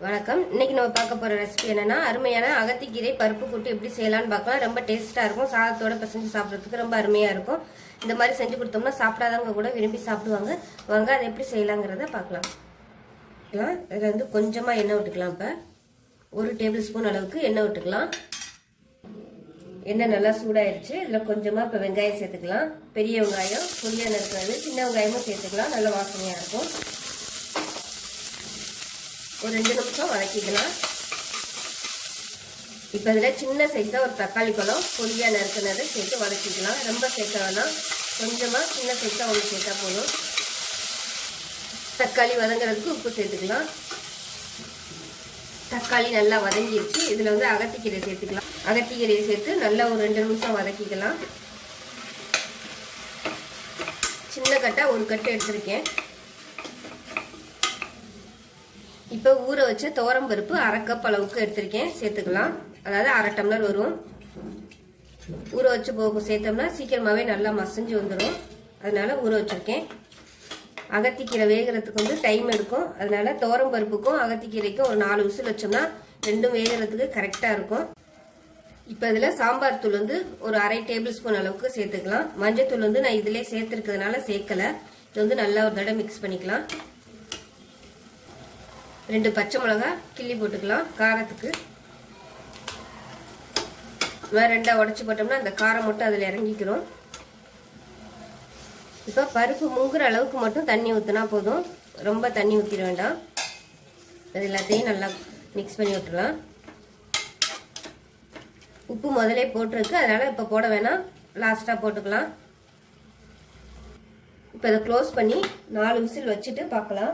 வணக்கம். இன்னைக்கு நம்ம பார்க்க போற ரெசிபி என்னன்னா அருமையான அகத்திக்கீரை பருப்பு கூட்டு எப்படி செய்யலாம்னு பார்க்கலாம். ரொம்ப டேஸ்டா இருக்கும். சாதத்தோட பிசைஞ்சு சாப்பிட்றதுக்கு ரொம்ப அருமையா இருக்கும். இந்த மாதிரி செஞ்சு கொடுத்தோம்னா சாப்பிடாதவங்க கூட விரும்பி சாப்பிடுவாங்க. வாங்க அதை எப்படி செய்யலாங்கிறத பார்க்கலாம். இதில் வந்து கொஞ்சமா எண்ணெய் விட்டுக்கலாம். இப்போ 1 டேபிள் ஸ்பூன் அளவுக்கு எண்ணெய் விட்டுக்கலாம். எண்ணெய் நல்லா சூடாயிருச்சு. இதில் கொஞ்சமா இப்போ வெங்காயம் சேர்த்துக்கலாம். பெரிய வெங்காயம் பொடியா நறுக்கிறது, சின்ன வெங்காயமும் சேர்த்துக்கலாம். நல்ல வாசனையா இருக்கும். ஒரு 2 நிமிஷம் வதக்கிக்கலாம். இப்போ இதில் சின்ன சைஸாக ஒரு தக்காளி பழம் பொடியாக நறுக்கினதை சேர்த்து வதக்கிக்கலாம். ரொம்ப சேர்க்க வேணாம், கொஞ்சமாக சின்ன சைஸாக ஒன்று சேர்த்தா போதும். தக்காளி வதங்குறதுக்கு உப்பு சேர்த்துக்கலாம். தக்காளி நல்லா வதங்கிடுச்சு. இதில் வந்து அகத்திக்கீரை சேர்த்துக்கலாம். அகத்திக்கீரையை சேர்த்து நல்லா ஒரு 2 நிமிஷம் வதக்கிக்கலாம். சின்ன கட்டாக ஒரு கட்டு எடுத்திருக்கேன். இப்போ ஊற வச்ச துவரம் பருப்பு 1/2 கப் அளவுக்கு எடுத்திருக்கேன், சேர்த்துக்கலாம். அதாவது 1/2 டம்ளர் வரும். ஊற வச்சு சேர்த்தோம்னா சீக்கிரமாகவே நல்லா மசிஞ்சு வந்துடும். அதனால ஊற வச்சுருக்கேன். அகத்திக்கீரை வேகிறதுக்கு வந்து டைம் எடுக்கும். அதனால துவரம் பருப்புக்கும் அகத்திக்கீரைக்கும் ஒரு 4 விசில் வச்சோம்னா ரெண்டும் வேகிறதுக்கு கரெக்டாக இருக்கும். இப்போ இதில் சாம்பார் தூள் வந்து ஒரு 1/2 டேபிள் ஸ்பூன் அளவுக்கு சேர்த்துக்கலாம். மஞ்சள் தூள் வந்து நான் இதிலே சேர்த்துருக்கிறதுனால சேர்க்கலை. இது வந்து நல்லா ஒரு தடவை மிக்ஸ் பண்ணிக்கலாம். 2 பச்சை மிளகாய் கிள்ளி போட்டுக்கலாம் காரத்துக்கு. ரெண்டா உடச்சி போட்டோம்னா அந்த காரம் மட்டும் அதில் இறங்கிக்கிறோம். இப்போ பருப்பு முங்குற அளவுக்கு மட்டும் தண்ணி ஊற்றினா போதும். ரொம்ப தண்ணி ஊற்றிட வேண்டாம். அது எல்லாத்தையும் நல்லா மிக்ஸ் பண்ணி விட்டுலாம். உப்பு முதலே போட்டிருக்கு, அதனால இப்போ போட வேணாம், லாஸ்ட்டாக போட்டுக்கலாம். இப்போ இதை க்ளோஸ் பண்ணி 4 விசில் வச்சுட்டு பார்க்கலாம்.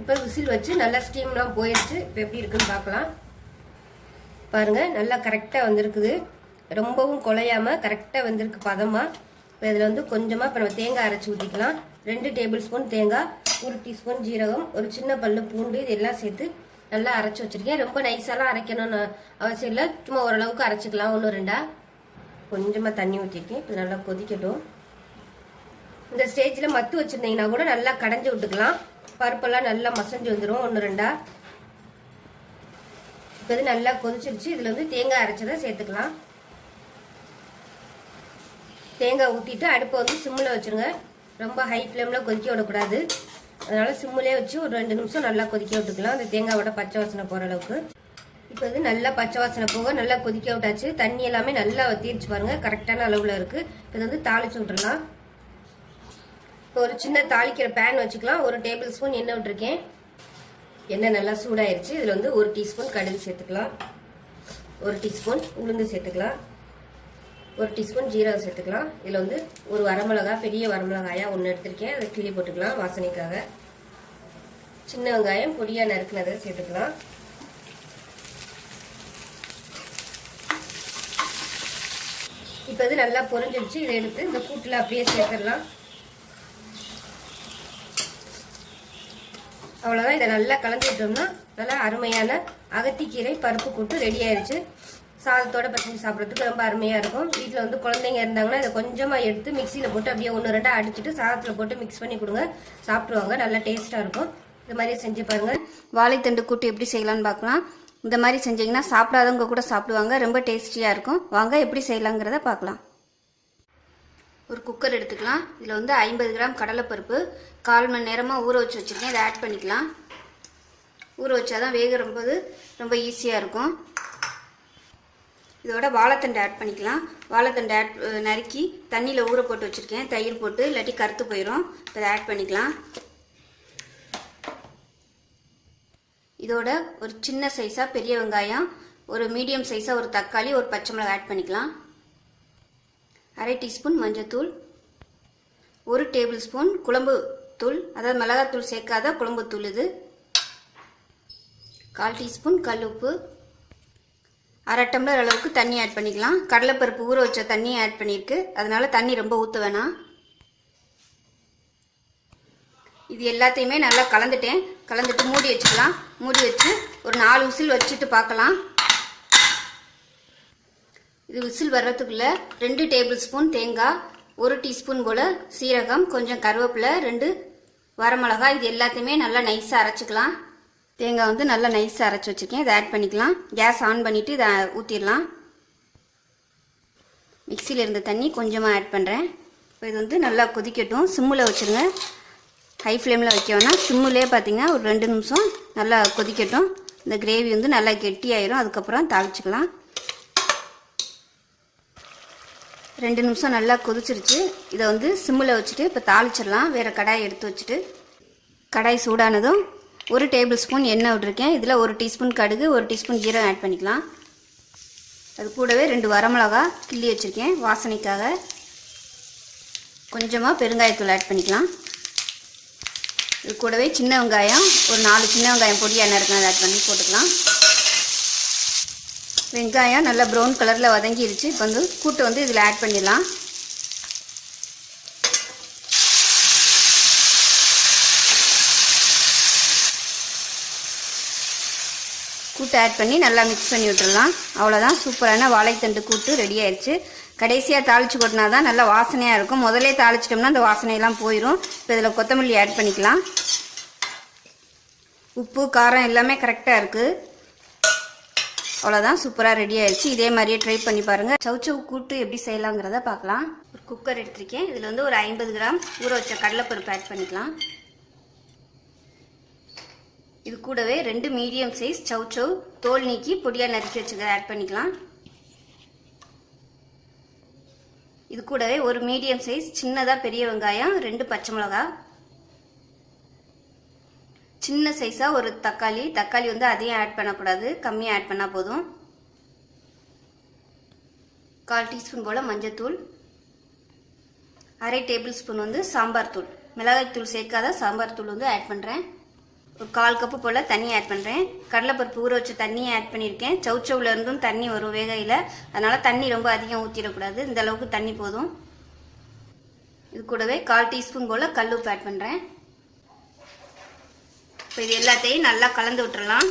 இப்போ விசில் வச்சு நல்லா ஸ்டீம்லாம் போயிடுச்சு. இப்போ எப்படி இருக்குன்னு பார்க்கலாம். பாருங்கள், நல்லா கரெக்டாக வந்திருக்குது. ரொம்பவும் குழையாமல் கரெக்டாக வந்திருக்கு பதமாக. இப்போ இதில் வந்து கொஞ்சமாக இப்போ நம்ம தேங்காய் அரைச்சி ஊற்றிக்கலாம். 2 டேபிள் ஸ்பூன் தேங்காய், 1 டீஸ்பூன் ஜீரகம், ஒரு சின்ன பல்லு பூண்டு, இதெல்லாம் சேர்த்து நல்லா அரைச்சி வச்சுருக்கேன். ரொம்ப நைஸாலாம் அரைக்கணும்னு அவசியம் இல்லை, சும்மா ஓரளவுக்கு அரைச்சிக்கலாம். 1-2 கொஞ்சமாக தண்ணி ஊற்றிருக்கேன். இப்போ நல்லா கொதிக்கட்டும். இந்த ஸ்டேஜில் மத்து வச்சுருந்தீங்கன்னா கூட நல்லா கடைஞ்சி விட்டுக்கலாம். பருப்பெல்லாம் நல்லா மசஞ்சு வந்துடும் 1-2. இப்போ இது நல்லா கொதிச்சிருச்சு. இதில் வந்து தேங்காய் அரைச்சதை சேர்த்துக்கலாம். தேங்காய் ஊற்றிட்டு அடுப்பை வந்து சிம்மில் வச்சுருங்க. ரொம்ப ஹை ஃப்ளேமில் கொதிக்க விடக்கூடாது. அதனால் சிம்மிலே வச்சு ஒரு 2 நிமிஷம் நல்லா கொதிக்க விட்டுக்கலாம், அந்த தேங்காயோட பச்சை வாசனை போகிற அளவுக்கு. இப்போ இது நல்லா பச்சை வாசனை போக நல்லா கொதிக்க விட்டாச்சு. தண்ணி எல்லாமே நல்லா வத்திருச்சு பாருங்கள், கரெக்டான அளவில் இருக்குது. இது வந்து தாளிச்சு விட்டுடலாம். இப்போ ஒரு சின்ன தாளிக்கிற பேன் வச்சுக்கலாம். 1 டேபிள் ஸ்பூன் எண்ணெய் விட்டுருக்கேன். எண்ணெய் நல்லா சூடாயிருச்சு. இதில் வந்து 1 டீஸ்பூன் கடுகு சேர்த்துக்கலாம். 1 டீஸ்பூன் உளுந்து சேர்த்துக்கலாம். 1 டீஸ்பூன் ஜீரகம் சேர்த்துக்கலாம். இதில் வந்து ஒரு வரமிளகாய், பெரிய வரமிளகாயா 1 எடுத்திருக்கேன், அதை கிள்ளி போட்டுக்கலாம் வாசனைக்காக. சின்ன வெங்காயம் பொடியாக நறுக்குனதை சேர்த்துக்கலாம். இப்போ இது நல்லா பொரிஞ்சிருச்சு. இதை எடுத்து இந்த கூட்டில் அப்படியே சேர்த்துடலாம். அவ்வளோதான். இதை நல்லா கலந்து விட்டோம்னா நல்லா அருமையான அகத்திக்கீரை பருப்பு கூட்டு ரெடி ஆயிடுச்சு. சாதத்தோட பசங்க சாப்பிட்றதுக்கு ரொம்ப அருமையாக இருக்கும். வீட்டில் வந்து குழந்தைங்க இருந்தாங்கன்னா இதை கொஞ்சமாக எடுத்து மிக்சியில் போட்டு அப்படியே 1-2 அடிச்சுட்டு சாதத்தில் போட்டு மிக்ஸ் பண்ணி கொடுங்க, சாப்பிடுவாங்க. நல்லா டேஸ்ட்டாக இருக்கும். இந்த மாதிரி செஞ்சு பாருங்கள். வாழைத்தண்டு கூட்டு எப்படி செய்யலான்னு பார்க்கலாம். இந்த மாதிரி செஞ்சிங்கன்னா சாப்பிடாதவங்க கூட சாப்பிடுவாங்க. ரொம்ப டேஸ்டியாக இருக்கும். வாங்க எப்படி செய்யலாங்கிறத பார்க்கலாம். ஒரு குக்கர் எடுத்துக்கலாம். இதில் வந்து 50 கிராம் கடலைப்பருப்பு 1/4 மணி நேரமாக ஊற வச்சு வச்சுருக்கேன். இதை ஆட் பண்ணிக்கலாம். ஊற வச்சாதான் வேகும்போது ரொம்ப ஈஸியாக இருக்கும். இதோட வாழைத்தண்டை ஆட் பண்ணிக்கலாம். வாழைத்தண்டை நறுக்கி தண்ணியில் ஊற போட்டு வச்சுருக்கேன், தயிர் போட்டு, இல்லாட்டி கருத்து போயிடும். இதை ஆட் பண்ணிக்கலாம். இதோட ஒரு சின்ன சைஸாக பெரிய வெங்காயம், ஒரு மீடியம் சைஸாக ஒரு தக்காளி, ஒரு பச்சை மிளகாய் ஆட் பண்ணிக்கலாம். 1/2 டீஸ்பூன் மஞ்சத்தூள், 1 டேபிள் ஸ்பூன் குழம்பு தூள், அதாவது மிளகாத்தூள் சேர்க்காத குழம்பு தூள். இது 1/4 டீஸ்பூன் கல் உப்பு, 1/2 டம்ளர் அளவுக்கு தண்ணி ஆட் பண்ணிக்கலாம். கடலைப்பருப்பு ஊற வச்ச தண்ணியை ஆட் பண்ணியிருக்கு, அதனால தண்ணி ரொம்ப ஊற்ற வேணாம். இது எல்லாத்தையுமே நல்லா கலந்துட்டு மூடி வச்சுக்கலாம். மூடி வச்சு ஒரு 4 விசில் வச்சுட்டு பார்க்கலாம். இது விசில் வர்றதுக்குள்ள 2 டேபிள் ஸ்பூன் தேங்காய், 1 டீஸ்பூன் போல் சீரகம், கொஞ்சம் கருவேப்பிலை, 2 வரமிளகா, இது எல்லாத்தையுமே நல்லா நைஸாக அரைச்சிக்கலாம். தேங்காய் வந்து நல்லா நைஸாக அரைச்சி வச்சுருக்கேன், இதை ஆட் பண்ணிக்கலாம். கேஸ் ஆன் பண்ணிவிட்டு இதை ஊற்றிடலாம். மிக்சியில் இருந்த தண்ணி கொஞ்சமாக ஆட் பண்ணுறேன். இப்போ இது வந்து நல்லா கொதிக்கட்டும். சிம்மில் வச்சுருங்க, ஹை ஃப்ளேமில் வைக்க வேணாம். சிம்மிலே பார்த்தீங்கன்னா ஒரு 2 நிமிஷம் நல்லா கொதிக்கட்டும். இந்த கிரேவி வந்து நல்லா கெட்டியாயிரும். அதுக்கப்புறம் தாளிச்சிக்கலாம். 2 நிமிஷம் நல்லா கொதிச்சிருச்சு. இதை வந்து சிம்மில் வச்சுட்டு இப்போ தாளிச்சிடலாம். வேறு கடாயை எடுத்து வச்சுட்டு கடாய் சூடானதும் 1 டேபிள் ஸ்பூன் எண்ணெய் விட்டுருக்கேன். இதில் 1 டீஸ்பூன் கடுகு, 1 டீஸ்பூன் ஜீரகம் ஆட் பண்ணிக்கலாம். அது கூடவே 2 வரமிளகா கிள்ளி வச்சுருக்கேன் வாசனைக்காக. கொஞ்சமாக பெருங்காயத்தூள் ஆட் பண்ணிக்கலாம். இது கூடவே சின்ன வெங்காயம், ஒரு 4 சின்ன வெங்காயம் பொடியாக நறுக்கினது ஆட் பண்ணி போட்டுக்கலாம். வெங்காயம் நல்லா ப்ரௌன் கலரில் வதங்கிருச்சு. இப்போ வந்து கூட்டு வந்து இதில் ஆட் பண்ணிடலாம். கூட்டு ஆட் பண்ணி நல்லா மிக்ஸ் பண்ணி விட்டுடலாம். அவ்வளோதான், சூப்பரான வாழைத்தண்டு கூட்டு ரெடி ஆயிடுச்சு. கடைசியாக தாளித்து கொட்டினா தான் நல்லா வாசனையாக இருக்கும். முதலே தாளிச்சிட்டோம்னா அந்த வாசனையெல்லாம் போயிடும். இப்போ இதில் கொத்தமல்லி ஆட் பண்ணிக்கலாம். உப்பு காரம் எல்லாமே கரெக்டாக இருக்குது. அவ்வளோதான், சூப்பராக ரெடி ஆயிடுச்சு. இதே மாதிரியே ட்ரை பண்ணி பாருங்கள். சௌச்சௌ கூட்டு எப்படி செய்யலாங்கிறத பார்க்கலாம். ஒரு குக்கர் எடுத்திருக்கேன். இதில் வந்து ஒரு 50 கிராம் ஊற வச்ச கடலைப்பருப்பு ஆட் பண்ணிக்கலாம். இது கூடவே 2 மீடியம் சைஸ் சௌச்சௌ தோல் நீக்கி பொடியாக நறுக்கி வச்சுக்கிறத ஆட் பண்ணிக்கலாம். இது கூடவே ஒரு மீடியம் சைஸ் சின்னதாக பெரிய வெங்காயம், 2 பச்சை மிளகா, சின்ன சைஸாக ஒரு தக்காளி. தக்காளி வந்து அதையும் ஆட் பண்ணக்கூடாது, கம்மியாக ஆட் பண்ணால் போதும். 1/4 டீஸ்பூன் போல் மஞ்சத்தூள், 1/2 டேபிள் ஸ்பூன் வந்து சாம்பார் தூள். மிளகாய் தூள் சேர்க்காத சாம்பார் தூள் வந்து ஆட் பண்ணுறேன். ஒரு 1/4 கப்பு போல் தண்ணி ஆட் பண்ணுறேன். கடலைப்பருப்பு ஊற வச்ச தண்ணியை ஆட் பண்ணியிருக்கேன். சௌச்சௌவில் இருந்தும் தண்ணி வரும் வேகையில், அதனால் தண்ணி ரொம்ப அதிகம் ஊற்றிடக்கூடாது. இந்த அளவுக்கு தண்ணி போதும். இது கூடவே 1/4 டீஸ்பூன் போல் கல்லுப்பு ஆட் பண்ணுறேன். இப்போ இது எல்லாத்தையும் நல்லா கலந்து விட்டுறலாம்.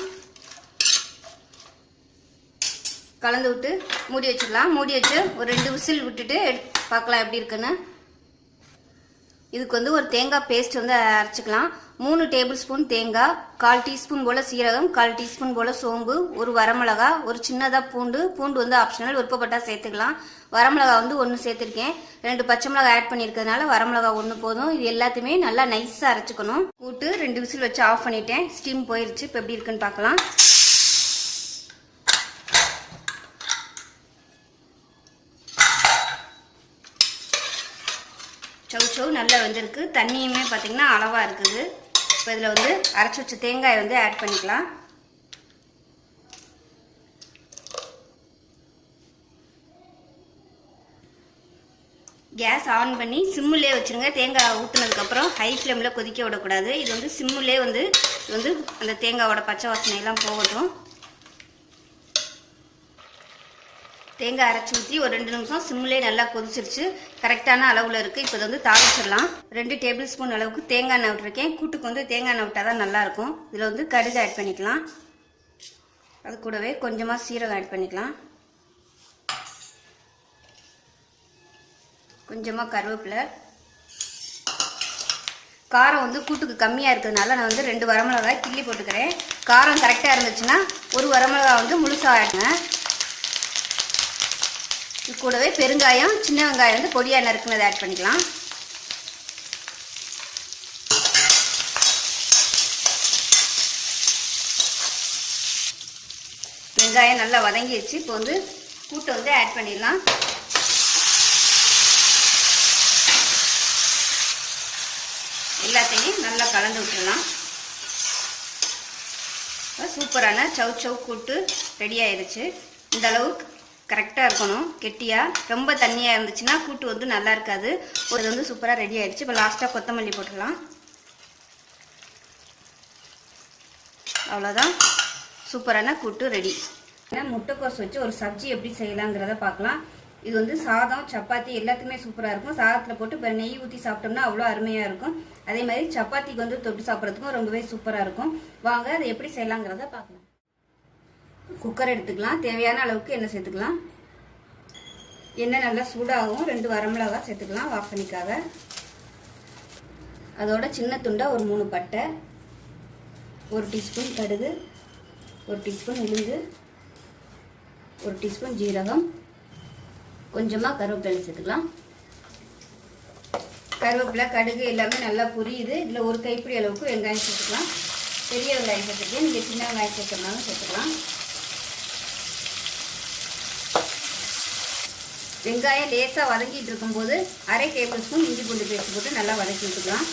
கலந்து விட்டு மூடி வச்சிடலாம். மூடி வச்சு ஒரு 2 விசில் விட்டுட்டு பார்க்கலாம் எப்படி இருக்குன்னு. இதுக்கு வந்து ஒரு தேங்காய் பேஸ்ட் வந்து அரைச்சிக்கலாம். 3 டேபிள் ஸ்பூன் தேங்காய், 1/4 டீஸ்பூன் போல் சீரகம், 1/4 டீஸ்பூன் போல் சோம்பு, ஒரு வரமிளகா, ஒரு சின்னதாக பூண்டு வந்து ஆப்ஷனல், விருப்பப்பட்டால் சேர்த்துக்கலாம். வரமிளகா வந்து 1 சேர்த்துருக்கேன். 2 பச்சை மிளகா ஆட் பண்ணியிருக்கிறதுனால வரமிளகா 1 போதும். இது எல்லாத்தையுமே நல்லா நைஸாக அரைச்சிக்கணும். கூட்டு 2 விசில் வச்சு ஆஃப் பண்ணிட்டேன். ஸ்டீம் போயிருச்சு. இப்போ எப்படி இருக்குன்னு பார்க்கலாம். சௌச்சௌ நல்லா வெந்திருக்கு. தண்ணியுமே பார்த்தீங்கன்னா அளவாக இருக்குது. இப்போ இதில் வந்து அரைச்சி வச்ச தேங்காயை வந்து ஆட் பண்ணிக்கலாம். கேஸ் ஆன் பண்ணி சிம்மிலே வச்சுருங்க. தேங்காய் ஊற்றுனதுக்கப்புறம் ஹை ஃப்ளேமில் கொதிக்க விடக்கூடாது. இது வந்து சிம்மிலே வந்து அந்த தேங்காயோட பச்சை வாசனையெல்லாம் போகட்டும். தேங்காய் அரைச்சி ஊற்றி ஒரு 2 நிமிஷம் சிம்மிலே நல்லா கொதிச்சிருச்சு. கரெக்டான அளவில் இருக்குது. இப்போ வந்து தாளிச்சிடலாம். 2 டேபிள் ஸ்பூன் அளவுக்கு தேங்காய் எண்ணெய் விட்டுருக்கேன். கூட்டுக்கு வந்து தேங்காய் எண்ணெய் விட்டால் தான் நல்லாயிருக்கும். இதில் வந்து கடுகு ஆட் பண்ணிக்கலாம். அது கூடவே கொஞ்சமாக சீரகம் ஆட் பண்ணிக்கலாம். கொஞ்சமாக கருவேப்பிலை. காரம் வந்து கூட்டுக்கு கம்மியாக இருக்கிறதுனால நான் வந்து 2 வரமிளகாய் கிள்ளி போட்டுக்கிறேன். காரம் கரெக்டாக இருந்துச்சுன்னா ஒரு வரமிளகாய் வந்து முழுசாக ஆடுங்க. இது கூடவே பெருங்காயம், சின்ன வெங்காயம் வந்து பொடியாக நறுக்குனதை ஆட் பண்ணிக்கலாம். வெங்காயம் நல்லா வதங்கிடுச்சு. இப்போ வந்து கூட்டை வந்து ஆட் பண்ணிடலாம். எல்லாத்தையும் நல்லா கலந்து விட்டுடலாம். சூப்பரான சௌச்சௌ கூட்டு ரெடி ஆயிடுச்சு. இந்த அளவுக்கு கரெக்டாக இருக்கணும், கெட்டியாக. ரொம்ப தண்ணியாக இருந்துச்சுன்னா கூட்டு வந்து நல்லா இருக்காது. இது வந்து சூப்பராக ரெடி ஆயிடுச்சு. இப்போ லாஸ்ட்டாக கொத்தமல்லி போட்டுடலாம். அவ்வளோதான், சூப்பரான கூட்டு ரெடி. முட்டைக்கோஸ் வச்சு ஒரு சப்ஜி எப்படி செய்யலாங்கிறத பார்க்கலாம். இது வந்து சாதம், சப்பாத்தி எல்லாத்துக்குமே சூப்பராக இருக்கும். சாதத்தில் போட்டு இப்போ நெய் ஊற்றி சாப்பிட்டோம்னா அவ்வளோ அருமையாக இருக்கும். அதே மாதிரி சப்பாத்திக்கு வந்து தொட்டு சாப்பிட்றதுக்கும் ரொம்பவே சூப்பராக இருக்கும். வாங்க அதை எப்படி செய்யலாங்கிறத பார்க்கலாம். குக்கர் எடுத்துக்கலாம். தேவையான அளவுக்கு எண்ணெய் சேர்த்துக்கலாம். எண்ணெய் நல்லா சூடாகவும் 2 வரமிளகாய் சேர்த்துக்கலாம் வாசனைக்காக. அதோட சின்ன துண்டா ஒரு 3 பட்டை, 1 டீஸ்பூன் கடுகு, 1 டீஸ்பூன் உளுந்து, 1 டீஸ்பூன் ஜீரகம், கொஞ்சமாக கருவேப்பிலை சேர்த்துக்கலாம். கருவேப்பிலை கடுகு எல்லாமே நல்லா புரியுது. இதில் ஒரு கைப்பிடி அளவுக்கு வெங்காயம் சேர்த்துக்கலாம். பெரிய வெங்காயம் சேர்த்துக்கலாம், நீங்கள் சின்ன வெங்காயம் சேர்த்துனாலும் சேர்த்துக்கலாம். வெங்காயம் லேசாக வதங்கிட்டு இருக்கும்போது 1/2 டேபிள் ஸ்பூன் இஞ்சி பூண்டு பேஸ்ட் போட்டு நல்லா வதக்கி விட்டுக்கலாம்.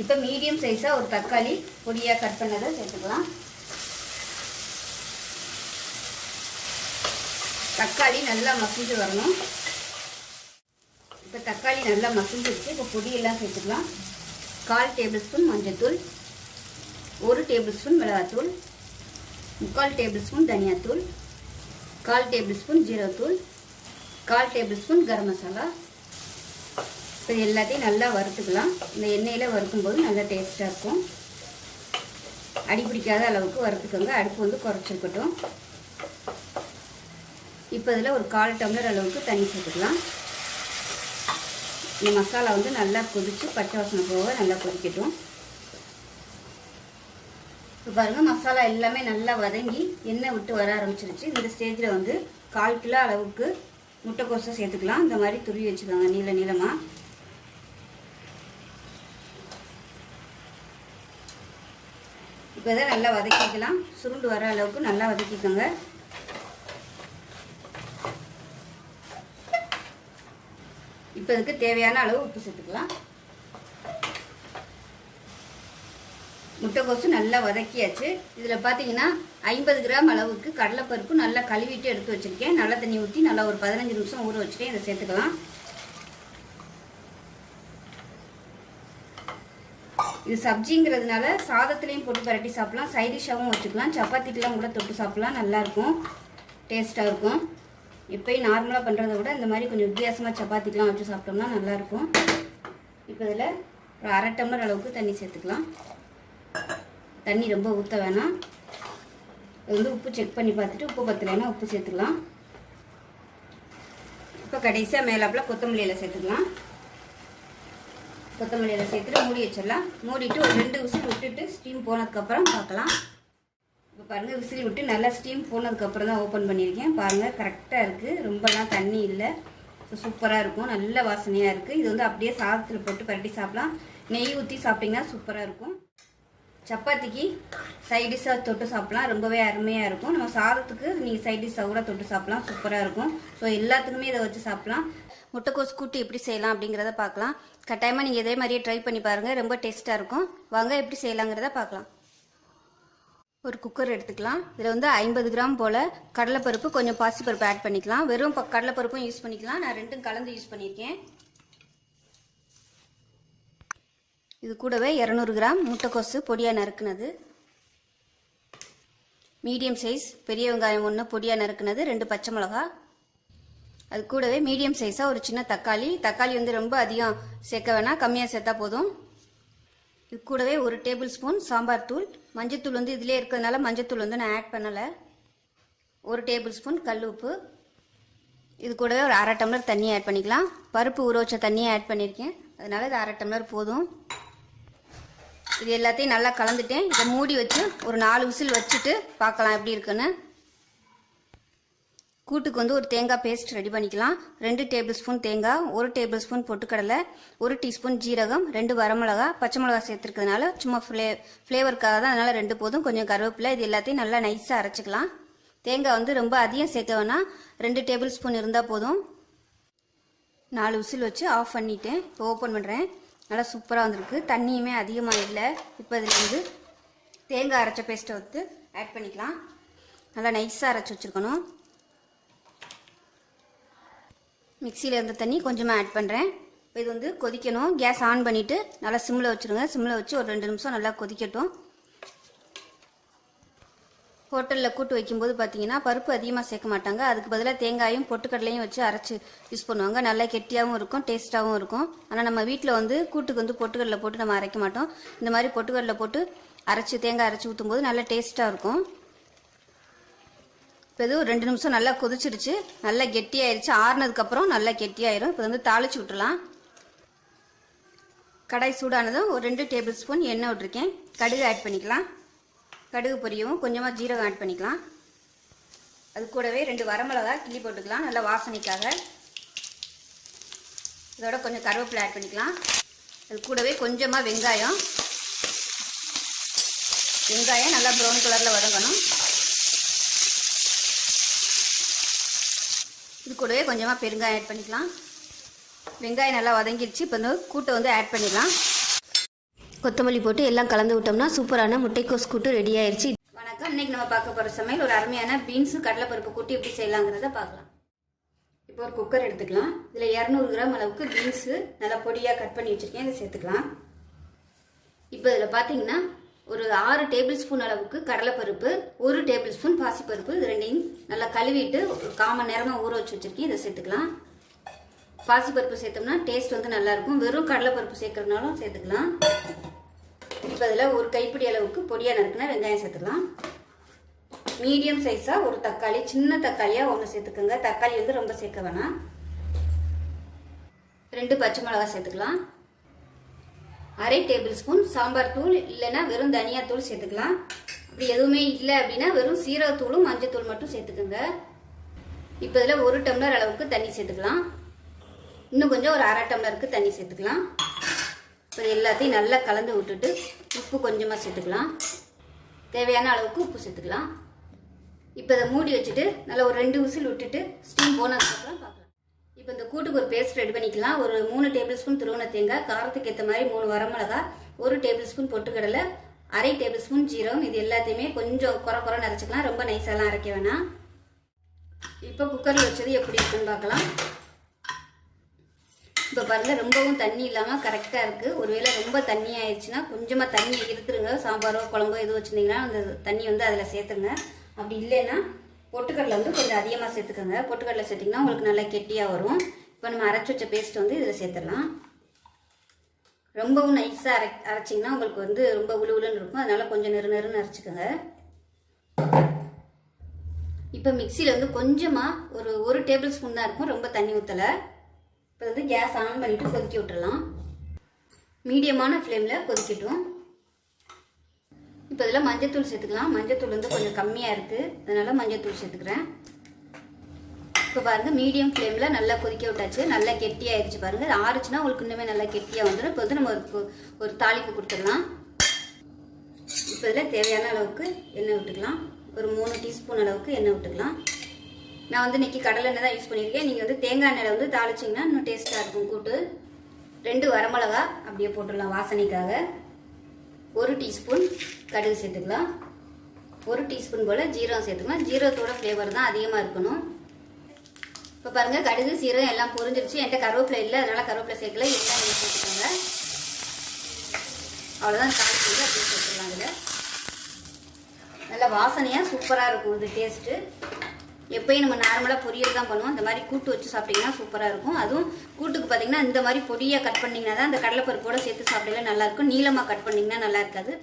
இப்போ மீடியம் சைஸாக ஒரு தக்காளி பொடியாக கட் பண்ணதை சேர்த்துக்கலாம். தக்காளி நல்லா மசிஞ்சு வரணும். இப்போ தக்காளி நல்லா மசிஞ்சிருச்சு. இப்போ பொடியெல்லாம் சேர்த்துக்கலாம். 1/4 டேபிள் ஸ்பூன் மஞ்சள்தூள், 1 டேபிள் ஸ்பூன் மிளகாத்தூள், 3/4 டேபிள் ஸ்பூன் தனியாத்தூள், 1/4 டேபிள் ஸ்பூன் ஜீரகத்தூள், 1/4 டேபிள் ஸ்பூன் கரம் மசாலா. இப்போ எல்லாத்தையும் நல்லா வறுத்துக்கலாம். இந்த எண்ணெயில் வறுக்கும்போது நல்லா டேஸ்ட்டாக இருக்கும். அடிப்பிடிக்காத அளவுக்கு வறுத்துக்கோங்க. அடுப்பு வந்து குறைச்சிருக்கட்டும். இப்போ இதில் ஒரு 1/4 டம்ளர் அளவுக்கு தண்ணி சேர்த்துக்கலாம். இந்த மசாலா வந்து நல்லா கொதித்து பச்சை வாசனை போக நல்லா கொதிக்கட்டும். இப்போ பாருங்கள், மசாலா எல்லாமே நல்லா வதங்கி எண்ணெய் விட்டு வர ஆரம்பிச்சிருச்சு. இந்த ஸ்டேஜில் வந்து 1/4 கிலோ அளவுக்கு முட்டைக்கோஸை சேர்த்துக்கலாம். இந்த மாதிரி துருவி வச்சுக்கோங்க நீளமாக. இப்போ இதை நல்லா வதக்கிக்கலாம். சுருண்டு வர அளவுக்கு நல்லா வதக்கிக்கோங்க. இப்போ இதுக்கு தேவையான அளவு உப்பு சேர்த்துக்கலாம். முட்டைக்கோசு நல்லா வதக்கியாச்சு. இதில் பார்த்தீங்கன்னா 50 கிராம் அளவுக்கு கடலைப்பருப்பு நல்லா கழுவிட்டு எடுத்து வச்சுருக்கேன். நல்ல தண்ணி ஊற்றி நல்லா ஒரு 15 நிமிஷம் ஊற வச்சுட்டேன். இதை சேர்த்துக்கலாம். இது சப்ஜிங்கிறதுனால சாதத்துலேயும் போட்டு பரட்டி சாப்பிட்லாம், சைடிஷாகவும் வச்சுக்கலாம், சப்பாத்திக்கெலாம் கூட தொட்டு சாப்பிட்லாம். நல்லாயிருக்கும், டேஸ்ட்டாக இருக்கும். எப்போயும் நார்மலாக பண்ணுறத விட இந்த மாதிரி கொஞ்சம் வித்தியாசமாக சப்பாத்திக்கெலாம் வச்சு சாப்பிட்டோம்னா நல்லாயிருக்கும். இப்போ இதில் ஒரு 1/2 டம்ளர் அளவுக்கு தண்ணி சேர்த்துக்கலாம். தண்ணி ரொம்ப ஊற்ற வேணாம். இது வந்து உப்பு செக் பண்ணி பார்த்துட்டு உப்பு பத்தலைன்னா உப்பு சேர்த்துக்கலாம். இப்போ கடைசியாக மேலாப்பில் கொத்தமல்லி இலை சேர்த்துக்கலாம். கொத்தமல்லி இலை சேர்த்துட்டு மூடி வச்சிடலாம். மூடிட்டு ஒரு 2 விசில் விட்டுட்டு ஸ்டீம் போனதுக்கப்புறம் பார்க்கலாம். இப்போ பாருங்கள், விசில் விட்டு நல்லா ஸ்டீம் போனதுக்கப்புறம் தான் ஓப்பன் பண்ணியிருக்கேன். பாருங்கள், கரெக்டாக இருக்குது. ரொம்பலாம் தண்ணி இல்லை. சூப்பராக இருக்கும். நல்ல வாசனையாக இருக்குது. இது வந்து அப்படியே சாதத்தில் போட்டு பரட்டி சாப்பிட்லாம். நெய் ஊற்றி சாப்பிட்டிங்கன்னா சூப்பராக இருக்கும். சப்பாத்திக்கு சைடிஷாக தொட்டு சாப்பிட்லாம். ரொம்பவே அருமையாக இருக்கும். நம்ம சாதத்துக்கு நீங்கள் சைடிஷாக கூட தொட்டு சாப்பிட்லாம். சூப்பராக இருக்கும். ஸோ எல்லாத்துக்குமே இதை வச்சு சாப்பிட்லாம். முட்டைக்கோஸ் கூட்டு எப்படி செய்யலாம் அப்படிங்கிறத பார்க்கலாம். கட்டாயமாக நீங்கள் இதே மாதிரியே ட்ரை பண்ணி பாருங்கள். ரொம்ப டேஸ்ட்டாக இருக்கும். வாங்க எப்படி செய்யலாங்கிறத பார்க்கலாம். ஒரு குக்கர் எடுத்துக்கலாம். இதில் வந்து 50 கிராம் போல் கடலைப்பருப்பு, கொஞ்சம் பாசிப்பருப்பு ஆட் பண்ணிக்கலாம். வெறும் கடலைப்பருப்பும் யூஸ் பண்ணிக்கலாம். நான் 2ம் கலந்து யூஸ் பண்ணியிருக்கேன். இது கூடவே 200 கிராம் முட்டைக்கோசு பொடியாக நறுக்குனது, மீடியம் சைஸ் பெரிய வெங்காயம் 1 பொடியாக நறுக்குனது, 2 பச்சை மிளகா, அது கூடவே மீடியம் சைஸாக ஒரு சின்ன தக்காளி. தக்காளி வந்து ரொம்ப அதிகம் சேர்க்க வேணாம், கம்மியாக சேர்த்தா போதும். இது கூடவே 1 டேபிள் ஸ்பூன் சாம்பார் தூள். மஞ்சத்தூள் வந்து இதிலே இருக்கிறதுனால மஞ்சத்தூள் வந்து நான் ஆட் பண்ணலை. 1 டேபிள் ஸ்பூன் கல் உப்பு. இது கூடவே ஒரு 1/2 டம்ளர் தண்ணி ஆட் பண்ணிக்கலாம். பருப்பு ஊற வச்ச தண்ணியை ஆட் பண்ணியிருக்கேன், அதனால இது 1/2 டம்ளர் போதும். இது எல்லாத்தையும் நல்லா கலந்துட்டேன். இதை மூடி வச்சு ஒரு 4 விசில் வச்சுட்டு பார்க்கலாம் எப்படி இருக்குன்னு. கூட்டுக்கு வந்து ஒரு தேங்காய் பேஸ்ட் ரெடி பண்ணிக்கலாம். 2 டேபிள் ஸ்பூன் தேங்காய், 1 டேபிள் ஸ்பூன் பொட்டுக்கடலை, 1 டீஸ்பூன் ஜீரகம், 2 வரமிளகா, பச்சை மிளகா சேர்த்துருக்கிறதுனால சும்மா ஃப்ளேவருக்காக தான், அதனால் 2 போதும். கொஞ்சம் கருவேப்பிலை. இது எல்லாத்தையும் நல்லா நைஸாக அரைச்சிக்கலாம். தேங்காய் வந்து ரொம்ப அதிகம் சேர்க்க வேணாம், 2 டேபிள் ஸ்பூன் இருந்தால் போதும். 4 விசில் வச்சு ஆஃப் பண்ணிட்டேன். இப்போ ஓப்பன் பண்ணுறேன். நல்லா சூப்பராக வந்திருக்கு. தண்ணியுமே அதிகமாக இல்லை. இப்போ இதில் வந்து தேங்காய் அரைச்ச பேஸ்ட்டை வந்து ஆட் பண்ணிக்கலாம். நல்லா நைஸாக அரைச்சி வச்சுருக்கணும். மிக்சியில் இருந்த தண்ணி கொஞ்சமாக ஆட் பண்ணுறேன். இப்போ இது வந்து கொதிக்கணும். கேஸ் ஆன் பண்ணிவிட்டு நல்லா சிம்மில் வச்சுருங்க. சிம்மில் வச்சு ஒரு 2 நிமிஷம் நல்லா கொதிக்கட்டும். ஹோட்டலில் கூட்டு வைக்கும்போது பார்த்தீங்கன்னா பருப்பு அதிகமாக சேர்க்க மாட்டாங்க. அதுக்கு பதிலாக தேங்காயும் பொட்டுக்கடலையும் வச்சு அரைச்சி யூஸ் பண்ணுவாங்க. நல்லா கெட்டியாகவும் இருக்கும், டேஸ்ட்டாகவும் இருக்கும். ஆனால் நம்ம வீட்டில் வந்து கூட்டுக்கு வந்து பொட்டுக்கடலை போட்டு நம்ம அரைக்க மாட்டோம். இந்த மாதிரி பொட்டுக்கடலை போட்டு அரைச்சி தேங்காய் அரைச்சி ஊற்றும்போது நல்லா டேஸ்ட்டாக இருக்கும். இப்போ இது ஒரு 2 நிமிஷம் நல்லா கொதிச்சிருச்சு, நல்லா கெட்டியாயிருச்சு. ஆறுனதுக்கப்புறம் நல்லா கெட்டியாயிரும். இப்போ வந்து தாளிச்சு விட்டுலாம். கடாய் சூடானதும் ஒரு 2 டேபிள் ஸ்பூன் எண்ணெய் விட்டுருக்கேன். கடுகு ஆட் பண்ணிக்கலாம். கடுகு பொரியவும் கொஞ்சமாக ஜீரகம் ஆட் பண்ணிக்கலாம். அது கூடவே 2 வரமிளகா கிள்ளி போட்டுக்கலாம் நல்லா வாசனைக்காக. இதோட கொஞ்சம் கருவேப்பிலை ஆட் பண்ணிக்கலாம். அது கூடவே கொஞ்சமாக வெங்காயம் நல்லா ப்ரௌன் கலரில் வதங்கணும். இது கூடவே கொஞ்சமாக பெருங்காயம் ஆட் பண்ணிக்கலாம். வெங்காயம் நல்லா வதங்கிடுச்சு. இப்போ வந்து கூட்டை வந்து ஆட் பண்ணிடலாம். கொத்தமல்லி போட்டு எல்லாம் கலந்து விட்டோம்னா சூப்பரான முட்டைக்கோஸ் கூட்டு ரெடி ஆயிடுச்சு. வணக்கம். இன்னைக்கு நம்ம பார்க்க போகிற சமையல் ஒரு அருமையான பீன்ஸு கடலைப்பருப்பு கூட்டு எப்படி செய்யலாங்கிறத பார்க்கலாம். இப்போ ஒரு குக்கர் எடுத்துக்கலாம். இதில் 200 கிராம் அளவுக்கு பீன்ஸு நல்லா பொடியாக கட் பண்ணி வச்சுருக்கேன். இதை சேர்த்துக்கலாம். இப்போ இதில் பார்த்தீங்கன்னா ஒரு 6 டேபிள் ஸ்பூன் அளவுக்கு கடலைப்பருப்பு, 1 டேபிள் ஸ்பூன் பாசிப்பருப்பு, இது ரெண்டையும் நல்லா கழுவிட்டு ஒரு 1/4 மணி நேரமாக ஊற வச்சு வச்சுருக்கேன். இதை சேர்த்துக்கலாம். பாசிப்பருப்பு சேர்த்தோம்னா டேஸ்ட் வந்து நல்லாயிருக்கும். வெறும் கடலைப்பருப்பு சேர்க்கறதுனாலும் சேர்த்துக்கலாம். இப்போ அதில் ஒரு கைப்பிடி அளவுக்கு பொடியாக நறுக்குனா வெங்காயம் சேர்த்துக்கலாம். மீடியம் சைஸாக ஒரு தக்காளி, சின்ன தக்காளியாக 1 சேர்த்துக்கோங்க. தக்காளி வந்து ரொம்ப சேர்க்க வேணாம். 2 பச்சை மிளகாய் சேர்த்துக்கலாம். 1/2 டேபிள் ஸ்பூன் சாம்பார் தூள் இல்லைன்னா வெறும் தனியாத்தூள் சேர்த்துக்கலாம். அப்படி எதுவுமே இல்லை அப்படின்னா வெறும் சீரகத்தூளும் மஞ்சத்தூள் மட்டும் சேர்த்துக்கோங்க. இப்போ இதில் 1 டம்ளர் அளவுக்கு தண்ணி சேர்த்துக்கலாம். இன்னும் கொஞ்சம் ஒரு 1/2 டம்ளருக்கு தண்ணி சேர்த்துக்கலாம். இப்போ எல்லாத்தையும் நல்லா கலந்து விட்டுட்டு உப்பு கொஞ்சமாக சேர்த்துக்கலாம். தேவையான அளவுக்கு உப்பு சேர்த்துக்கலாம். இப்போ இதை மூடி வச்சுட்டு நல்லா ஒரு 2 விசில் விட்டுட்டு ஸ்டீம் போனதுக்கப்புறம் பார்க்கலாம். இப்போ இந்த கூட்டுக்கு ஒரு பேஸ்ட் ரெடி பண்ணிக்கலாம். ஒரு 3 டேபிள் ஸ்பூன் துருவன தேங்காய், காரத்துக்கு ஏற்ற மாதிரி 3 வரமிளகா, 1 டேபிள் ஸ்பூன் பொட்டுக்கடலை, 1/2 டேபிள் ஸ்பூன் ஜீரகம், இது எல்லாத்தையுமே கொஞ்சம் குறை அரைச்சிக்கலாம். ரொம்ப நைஸாலாம் அரைக்க வேணாம். இப்போ குக்கரில் வச்சது எப்படி இருக்குன்னு பார்க்கலாம். இப்போ பாருங்கள், ரொம்பவும் தண்ணி இல்லாமல் கரெக்டாக இருக்குது. ஒருவேளை ரொம்ப தண்ணி ஆயிடுச்சுன்னா கொஞ்சமாக தண்ணியை இருத்துருங்க. சாம்பாரோ குழம்போ எதுவும் வச்சுருந்தீங்கன்னா அந்த தண்ணி வந்து அதில் சேர்த்துங்க. அப்படி இல்லைன்னா பொட்டுக்கடலை வந்து கொஞ்சம் அதிகமாக சேர்த்துக்கோங்க. பொட்டுக்கடலை சேர்த்திங்கன்னா உங்களுக்கு நல்லா கெட்டியாக வரும். இப்போ நம்ம அரைச்சி வச்ச பேஸ்ட் வந்து இதில் சேர்த்துடலாம். ரொம்பவும் நைஸாக அரைச்சிங்கன்னா உங்களுக்கு வந்து ரொம்ப உழுவுலுன்னு இருக்கும். அதனால் கொஞ்சம் நெருன்னு அரைச்சிக்கோங்க. இப்போ மிக்சியில் வந்து கொஞ்சமாக ஒரு டேபிள் ஸ்பூன் தான் இருக்கும், ரொம்ப தண்ணி ஊற்றலை. இப்போ வந்து கேஸ் ஆன் பண்ணிவிட்டு கொதிக்க விட்டுடலாம். மீடியமான ஃப்ளேமில் கொதிக்கட்டும். இப்போ இதில் மஞ்சத்தூள் சேர்த்துக்கலாம். மஞ்சத்தூள் வந்து கொஞ்சம் கம்மியாக இருக்குது, அதனால் மஞ்சத்தூள் சேர்த்துக்கிறேன். இப்போ பாருங்கள், மீடியம் ஃப்ளேமில் நல்லா கொதிக்க விட்டாச்சு. நல்லா கெட்டியாகிடுச்சு பாருங்கள். இது ஆறுச்சுன்னா உங்களுக்கு இன்னுமே நல்லா கெட்டியாக வந்துடும். இப்போ வந்து நம்ம ஒரு தாளிப்பு கொடுத்துடலாம். இப்போ இதில் தேவையான அளவுக்கு எண்ணெய் விட்டுக்கலாம். ஒரு 3 டீஸ்பூன் அளவுக்கு எண்ணெய் விட்டுக்கலாம். நான் வந்து இன்றைக்கி கடலை எண்ணெய் தான் யூஸ் பண்ணியிருக்கேன். நீங்கள் வந்து தேங்காய் எண்ணெயில் வந்து தாளிச்சிங்கன்னா இன்னும் டேஸ்ட்டாக இருக்கும் கூட்டு. 2 வரமிளகா அப்படியே போட்டுடலாம் வாசனைக்காக. 1 டீஸ்பூன் கடுகு சேர்த்துக்கலாம். 1 டீஸ்பூன் போல் ஜீரகம் சேர்த்துக்கலாம். ஜீரகத்தோட ஃப்ளேவர் தான் அதிகமாக இருக்கணும். இப்போ பாருங்கள், கடுகு சீரகம் எல்லாம் பொரிஞ்சிருச்சு. என்கிட்ட கருவேப்பிலை இல்லை, அதனால் கருவேப்பிலை சேர்க்கல. எல்லாம் நீங்கள் சேர்த்துக்கோங்க. அவ்வளோதான், தாளிச்சு அப்படியே சேர்த்துக்கலாம். இதில் நல்லா வாசனையாக சூப்பராக இருக்கும் இது டேஸ்ட்டு. எப்பயும் நம்ம நார்மலாக பொரியல் தான் பண்ணுவோம். இந்த மாதிரி கூட்டு வச்சு சாப்பிட்டிங்கன்னா சூப்பராக இருக்கும். அதுவும் கூட்டுக்கு பார்த்தீங்கன்னா இந்த மாதிரி பொடியாக கட் பண்ணிங்கன்னா தான் அந்த கடலைப்பருப்போட சேர்த்து சாப்பிடலாம் நல்லாயிருக்கும். நீளமாக கட் பண்ணிங்கன்னா நல்லா இருக்காது.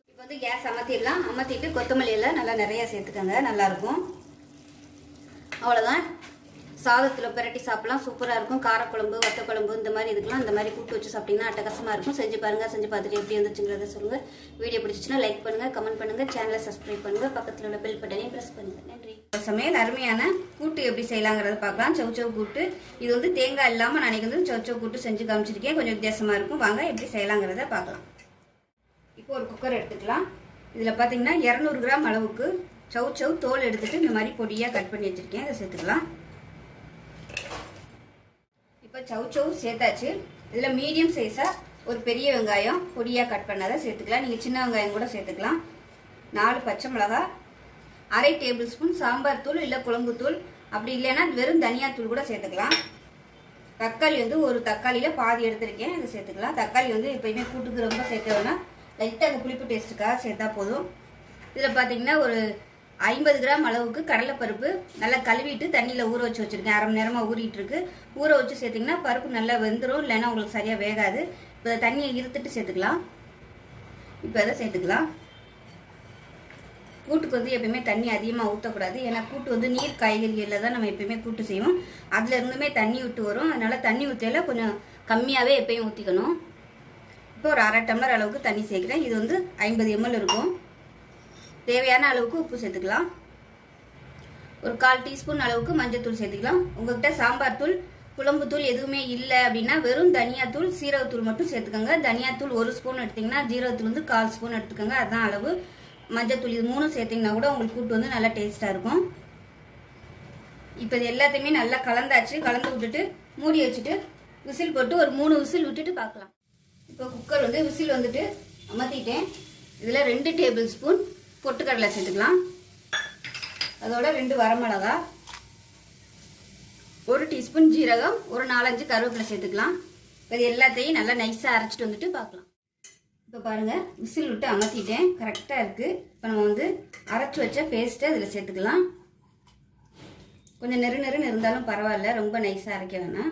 இப்போ வந்து கேஸ் அமர்த்திடலாம். அமர்த்திட்டு கொத்தமல்லி எல்லாம் நல்லா நிறையா சேர்த்துக்கோங்க, நல்லாயிருக்கும். அவ்வளோதான், சாதத்தில் பிரட்டி சாப்பிட்லாம், சூப்பராக இருக்கும். காரக்குழம்பு, வத்தக்குழம்பு இந்த மாதிரி இதுக்கெல்லாம் இந்த மாதிரி கூட்டு வச்சு சாப்பிட்டிங்கன்னா அட்டகாசமாக இருக்கும். செஞ்சு பாருங்கள். செஞ்சு பார்த்துட்டு எப்படி வந்துச்சுங்கிறத சொல்லுங்கள். வீடியோ பிடிச்சிச்சுன்னா லைக் பண்ணுங்கள், கமெண்ட் பண்ணுங்கள், சேனலை சப்ஸ்கிரைப் பண்ணுங்கள், பக்கத்தில் உள்ள பெல் பட்டனையும் ப்ரெஸ் பண்ணுங்கள். நன்றி. சமையல் அருமையான கூட்டு எப்படி செய்யலாங்கிறத பார்க்கலாம். சவுச்சவு கூட்டு. இது வந்து தேங்காய் இல்லாமல் நான் வந்து சவுச்சவு கூட்டு செஞ்சு காமிச்சிருக்கேன். கொஞ்சம் வித்தியாசமாக இருக்கும். வாங்க எப்படி செய்யலாங்கிறத பார்க்கலாம். இப்போ ஒரு குக்கர் எடுத்துக்கலாம். இதில் பார்த்தீங்கன்னா 200 கிராம் அளவுக்கு சவுச்சவு தோல் எடுத்துகிட்டு இந்த மாதிரி பொடியாக கட் பண்ணி வச்சுருக்கேன். இதை சேர்த்துக்கலாம். இப்போ சவுச்சவு சேர்த்தாச்சு. இதில் மீடியம் சைஸாக ஒரு பெரிய வெங்காயம் பொடியாக கட் பண்ணாத சேர்த்துக்கலாம். நீங்கள் சின்ன வெங்காயம் கூட சேர்த்துக்கலாம். 4 பச்சை மிளகா, 1/2 டேபிள் ஸ்பூன் சாம்பார் தூள் இல்லை குழம்பு தூள், அப்படி இல்லைன்னா வெறும் தனியாத்தூள் கூட சேர்த்துக்கலாம். தக்காளி வந்து ஒரு தக்காளியில் பாதி எடுத்திருக்கேன், இதை சேர்த்துக்கலாம். தக்காளி வந்து எப்பயுமே கூட்டுக்கு ரொம்ப சேர்க்க வேணாம், லைட்டாக அந்த புளிப்பு டேஸ்ட்டுக்காக சேர்த்தா போதும். இதில் பார்த்தீங்கன்னா ஒரு 50 கிராம் அளவுக்கு கடலைப்பருப்பு நல்லா கழுவிட்டு தண்ணியில் ஊற வச்சு வச்சுருக்கேன். 1/2 மணி நேரமாக ஊறிட்டு இருக்கு. ஊற வச்சு சேர்த்திங்கன்னா பருப்பு நல்லா வெந்துடும், இல்லைன்னா உங்களுக்கு சரியாக வேகாது. இப்போ தண்ணியை இருத்துட்டு சேர்த்துக்கலாம். இப்போ அதை சேர்த்துக்கலாம். கூட்டுக்கு வந்து எப்பயுமே தண்ணி அதிகமாக ஊற்றக்கூடாது. ஏன்னா கூட்டு வந்து நீர் காய்கறிகளில் தான் நம்ம எப்பயுமே கூட்டு செய்வோம். அதில் இருந்துமே தண்ணி விட்டு வரும். அதனால் தண்ணி ஊற்றல கொஞ்சம் கம்மியாகவே எப்பயும் ஊற்றிக்கணும். இப்போ ஒரு 1/2 டம்ளர் அளவுக்கு தண்ணி சேர்க்குறேன். இது வந்து 50 ml இருக்கும். தேவையான அளவுக்கு உப்பு சேர்த்துக்கலாம். ஒரு 1/4 டீஸ்பூன் அளவுக்கு மஞ்சள் தூள் சேர்த்துக்கலாம். உங்கள்கிட்ட சாம்பார் தூள் குழம்புத்தூள் எதுவுமே இல்லை அப்படின்னா வெறும் தனியாத்தூள் சீரகத்தூள் மட்டும் சேர்த்துக்கோங்க. தனியாத்தூள் 1 ஸ்பூன் எடுத்திங்கன்னா ஜீரகத்தூள் வந்து 1/4 ஸ்பூன் எடுத்துக்கோங்க. அதுதான் அளவு. மஞ்சள் தூள் இது 3 சேர்த்திங்கன்னா கூட உங்களுக்கு கூட்டு வந்து நல்லா டேஸ்ட்டாக இருக்கும். இப்போ இது எல்லாத்தையுமே நல்லா கலந்தாச்சு. கலந்து விட்டுட்டு மூடி வச்சுட்டு விசில் போட்டு ஒரு 3 விசில் விட்டுட்டு பார்க்கலாம். இப்போ குக்கர் வந்து விசில் வந்துட்டு அமர்த்திட்டேன். இதில் 2 டேபிள் ஸ்பூன் பொட்டுக்கடலை சேர்த்துக்கலாம். அதோட 2 வரமிளகா, 1 டீஸ்பூன் ஜீரகம், ஒரு 4-5 கருவேப்பிலை சேர்த்துக்கலாம். இது எல்லாத்தையும் நல்லா நைஸாக அரைச்சிட்டு வந்துட்டு பார்க்கலாம். இப்போ பாருங்கள் விசில் விட்டு அமர்த்திட்டேன். கரெக்டாக இருக்குது. இப்போ நம்ம வந்து அரைச்சி வச்ச பேஸ்ட்டை இதில் சேர்த்துக்கலாம். கொஞ்சம் நெருன்னு இருந்தாலும் பரவாயில்ல, ரொம்ப நைஸாக அரைக்க வேணாம்.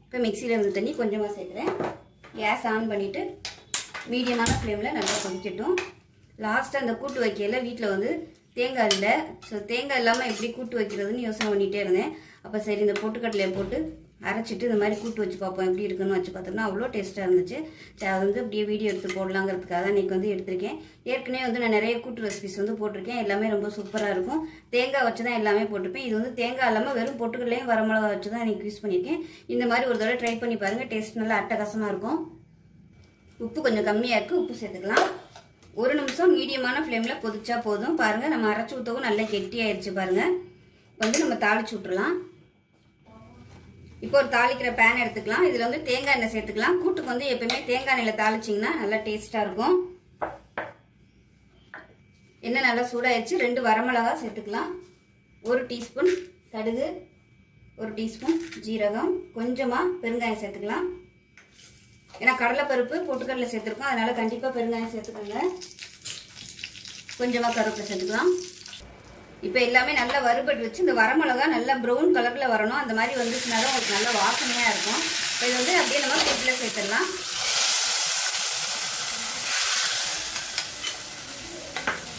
இப்போ மிக்சியில் இருந்த தண்ணி கொஞ்சமாக சேர்க்குறேன். கேஸ் ஆன் பண்ணிவிட்டு மீடியமான ஃப்ளேமில் நல்லா கொதிக்கட்டும். லாஸ்ட்டாக அந்த கூட்டு வைக்கையில் வீட்டில் வந்து தேங்காய் இல்லை. ஸோ தேங்காய் இல்லாமல் எப்படி கூட்டு வைக்கிறதுன்னு யோசனை பண்ணிகிட்டே இருந்தேன். அப்போ சரி இந்த பொட்டுக்கடலையை போட்டு அரைச்சிட்டு இந்த மாதிரி கூட்டு வச்சு பார்ப்போம் எப்படி இருக்குன்னு வச்சு பார்த்தோம்னா அவ்வளோ டேஸ்ட்டாக இருந்துச்சு. அது வந்து அப்படியே வீடியோ எடுத்து போடலாங்கிறதுக்காக தான் இன்றைக்கி வந்து எடுத்திருக்கேன். ஏற்கனவே வந்து நான் நிறைய கூட்டு ரெசிபிஸ் வந்து போட்டிருக்கேன். எல்லாமே ரொம்ப சூப்பராக இருக்கும். தேங்காய் வச்சு தான் எல்லாமே போட்டிருப்பேன். இது வந்து தேங்காய் இல்லாமல் வெறும் பொட்டுக்கடலையும் வரமிளகா வச்சு தான் இன்றைக்கி யூஸ் பண்ணியிருக்கேன். இந்த மாதிரி ஒரு தடவை ட்ரை பண்ணி பாருங்கள். டேஸ்ட் நல்லா அட்டகாசமாக இருக்கும். உப்பு கொஞ்சம் கம்மியாக இருக்குது, உப்பு சேர்த்துக்கலாம். 1 நிமிஷம் மீடியமான ஃப்ளேமில் கொதிச்சா போதும். பாருங்கள் நம்ம அரைச்சி ஊற்றவும் நல்லா கெட்டியாயிடுச்சு. பாருங்கள் வந்து நம்ம தாளிச்சு விட்டுறலாம். இப்போ ஒரு தாளிக்கிற பேன் எடுத்துக்கலாம். இதில் வந்து தேங்காய் எண்ணெய் சேர்த்துக்கலாம். கூட்டுக்கு வந்து எப்பயுமே தேங்காய் எண்ணெயில் தாளிச்சிங்கன்னா நல்லா டேஸ்ட்டாக இருக்கும். எண்ணெய் நல்லா சூடாயிடுச்சு. 2 வரமிளகா சேர்த்துக்கலாம். 1 டீஸ்பூன் கடுகு, 1 டீஸ்பூன் ஜீரகம், கொஞ்சமாக பெருங்காயம் சேர்த்துக்கலாம். ஏன்னா கடலைப்பருப்பு பொட்டுக்கடலை சேர்த்துருக்கோம், அதனால கண்டிப்பாக பெருங்காயம் சேர்த்துக்கோங்க. கொஞ்சமாக கருவேப்பிலை சேர்த்துக்கலாம். இப்போ எல்லாமே நல்லா வறுபட்டு வச்சு இந்த வரமிளகா நல்லா ப்ரௌன் கலரில் வரணும். அந்த மாதிரி வந்துச்சுனா தான் உங்களுக்கு நல்ல வாசனையாக இருக்கும். இப்போ இது வந்து அப்படியே நம்ம கூட்டில் சேர்த்துடலாம்.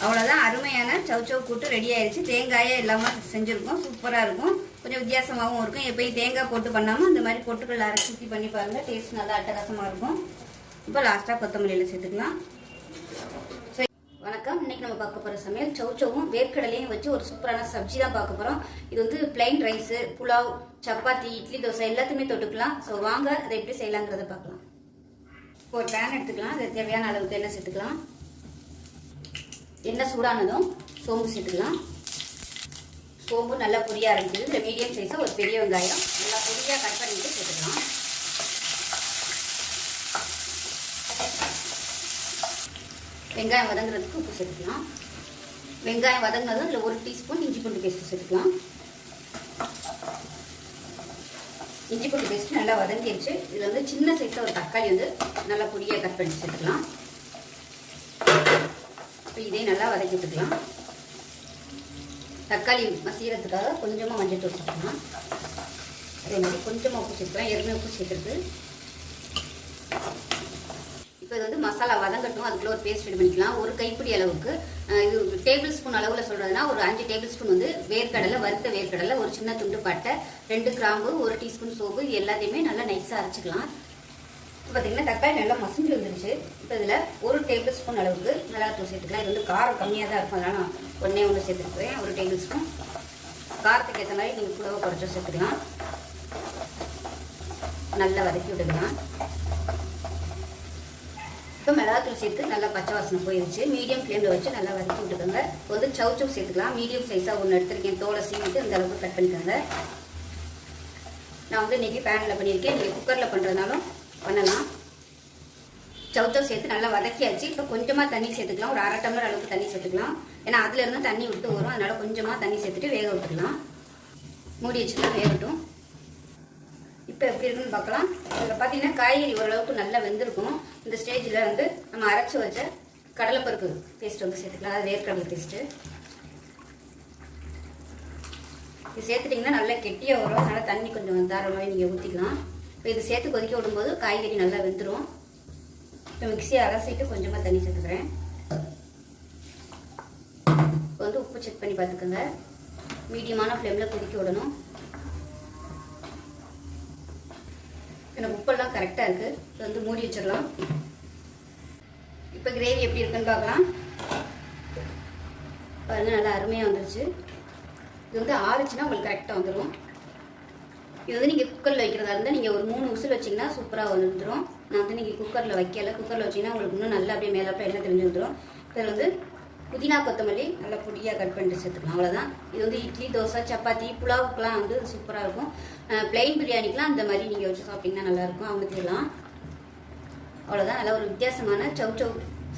அவ்வளோதான், அருமையான சௌச்சௌ கூட்டு ரெடி ஆயிடுச்சு. தேங்காயே இல்லாமல் செஞ்சுருக்கோம். சூப்பராக இருக்கும். கொஞ்சம் வித்தியாசமாகவும் இருக்கும். எப்பயும் தேங்காய் போட்டு பண்ணாமல் இந்த மாதிரி பொட்டுக்கடலை அரைச்சி ஊற்றி பண்ணி பாருங்கள். டேஸ்ட் நல்லா அட்டகாசமாக இருக்கும். இப்போ லாஸ்ட்டாக கொத்தமல்லியில் சேர்த்துக்கலாம். வணக்கம். இன்னைக்கு நம்ம பார்க்க போகிற சமையல் சௌச்சௌவும் வேர்க்கடலையும் வச்சு ஒரு சூப்பரான சப்ஜி தான் பார்க்க போகிறோம். இது வந்து பிளைன் ரைஸு, புலாவ், சப்பாத்தி, இட்லி, தோசை எல்லாத்தையுமே தொட்டுக்கலாம். ஸோ வாங்க அதை எப்படி செய்யலாங்கிறத பார்க்கலாம். இப்போ ஒரு பேன் எடுத்துக்கலாம். அது தேவையான அளவுக்கு எண்ணெய் சேர்த்துக்கலாம். எண்ணெய் சூடானதும் சோம்பு சேர்த்துக்கலாம். சோம்பு நல்லா பொரிய ஆரம்பிக்குது. இந்த மீடியம் சைஸாக ஒரு பெரிய வெங்காயம் நல்லா பொரியாக கட் பண்ணிட்டு சேர்த்துக்கலாம். வெங்காயம் வதங்குறதுக்கு உப்பு சேர்த்துக்கலாம். வெங்காயம் வதங்கினதும் இதில் 1 டீஸ்பூன் இஞ்சி பூண்டு பேஸ்ட் சேர்த்துக்கலாம். இஞ்சி பூண்டு பேஸ்ட் நல்லா வதங்கிடுச்சு. இதில் வந்து சின்ன சைஸில் ஒரு தக்காளி வந்து நல்லா பொடியாக கட் பண்ணி சேர்த்துக்கலாம். இப்போ இதே நல்லா வதக்கி விட்டுக்கலாம். தக்காளி மசீரத்துக்காக கொஞ்சமாக மஞ்சள் தூள் சேர்த்துக்கலாம். அதே மாதிரி கொஞ்சமாக உப்பு சேர்த்துக்கலாம். ஏற்கனவே உப்பு சேர்த்துருக்கு. இப்போ இது வந்து மசாலா வதங்கட்டும். அதுக்குள்ள ஒரு பேஸ்ட் ரெடி பண்ணிக்கலாம். ஒரு கைப்பிடி அளவுக்கு, இது டேபிள் ஸ்பூன் அளவில் சொல்கிறதுனா ஒரு 5 டேபிள் ஸ்பூன் வந்து வேர்க்கடலை, வறுத்த வேர்க்கடலை, ஒரு சின்ன துண்டு பட்டை, 2 கிராம்பு, 1 டீஸ்பூன் சோம்பு, இது எல்லாத்தையுமே நல்லா நைஸாக அரைச்சிக்கலாம். இப்போ பார்த்தீங்கன்னா தக்காளி நல்லா மசிஞ்சு வந்துருச்சு. இப்போ இதில் 1 டேபிள் ஸ்பூன் அளவுக்கு மிளகாத்தூள் சேர்த்துக்கலாம். இது வந்து காரம் கம்மியாக தான் இருக்கும், அதனால் நான் 1 சேர்த்துருக்கேன். 1 டேபிள் ஸ்பூன். காரத்துக்கு ஏற்ற மாதிரி நீங்கள் கூடவோ குறைச்சோ சேர்த்துக்கலாம். நல்லா வதக்கி விட்டுக்கலாம். இப்போ மிளகாத்தூள் சேர்த்து நல்லா பச்சை வாசனை போயிடுச்சு. மீடியம் ஃப்ளேமில் வச்சு நல்லா வதக்கி விட்டுக்கோங்க. வந்து சௌச்சௌ சேர்த்துக்கலாம். மீடியம் சைஸாக 1 எடுத்துருக்கேன். தோலை சீவிட்டு இந்த அளவுக்கு கட் பண்ணிக்கோங்க. நான் வந்து இன்றைக்கி பேனில் பண்ணியிருக்கேன். நீங்கள் குக்கரில் பண்ணுறதுனாலும் பண்ணலாம். சௌச்சௌ சேர்த்து நல்லா வதக்கியாச்சு. இப்போ கொஞ்சமாக தண்ணி சேர்த்துக்கலாம். ஒரு 1/2 டம்ளர் அளவுக்கு தண்ணி சேர்த்துக்கலாம். ஏன்னா அதுலேருந்து தண்ணி விட்டு வரும். அதனால் கொஞ்சமாக தண்ணி சேர்த்துட்டு வேக விட்டுக்கலாம். மூடி வச்சுக்கலாம், வேகட்டும். இப்போ எப்படி இருக்குன்னு பார்க்கலாம். இதில் பார்த்தீங்கன்னா காய்கறி ஓரளவுக்கு நல்லா வெந்திருக்கும். இந்த ஸ்டேஜில் வந்து நம்ம அரைச்சி வச்ச கடலைப்பருப்பு பேஸ்ட் வந்து சேர்த்துக்கலாம். அது வேர்க்கடலை பேஸ்ட்டு இது சேர்த்துட்டிங்கன்னா நல்லா கெட்டியாக வரும். அதனால் தண்ணி கொஞ்சம் தாராளமாகவே நீங்கள் ஊற்றிக்கலாம். இப்போ இது சேர்த்து கொதிக்க விடும்போது காய்கறி நல்லா வெந்துடும். இப்போ மிக்சியை அலசிட்டு கொஞ்சமாக தண்ணி சேர்த்துக்கிறேன். இப்போ வந்து உப்பு செக் பண்ணி பார்த்துக்கோங்க. மீடியமான ஃப்ளேமில் கொதிக்க விடணும். எனக்கு உப்பெல்லாம் கரெக்டாக இருக்குது. இப்போ வந்து மூடி வச்சிடலாம். இப்போ கிரேவி எப்படி இருக்குன்னு பார்க்கலாம். பாருங்கள், நல்லா அருமையாக வந்துருச்சு. இது வந்து ஆறுச்சுன்னா உங்களுக்கு கரெக்டாக வந்துடும். இது வந்து நீங்கள் குக்கரில் வைக்கிறதா இருந்தால் நீங்கள் ஒரு 3 விசில் வச்சிங்கன்னா சூப்பராக வந்துடும். நான் வந்து நீங்கள் குக்கரில் வைக்கல. குக்கரில் வச்சிங்கன்னா உங்களுக்கு இன்னும் நல்லா அப்படியே மேலாப்பில் எண்ணெய் தெரிஞ்சு வந்துடும். இதில் வந்து புதினா கொத்தமல்லி நல்லா பொடியாக கட் பண்ணிட்டு சேர்த்துக்கலாம். அவ்வளோதான். இது வந்து இட்லி, தோசை, சப்பாத்தி, புலாவுக்குலாம் வந்து சூப்பராக இருக்கும். பிளெயின் பிரியாணிக்கெலாம் அந்த மாதிரி நீங்கள் வச்சு சாப்பிட்டிங்கன்னா நல்லாயிருக்கும். அவங்கலாம் அவ்வளோதான். நல்லா ஒரு வித்தியாசமான சவ்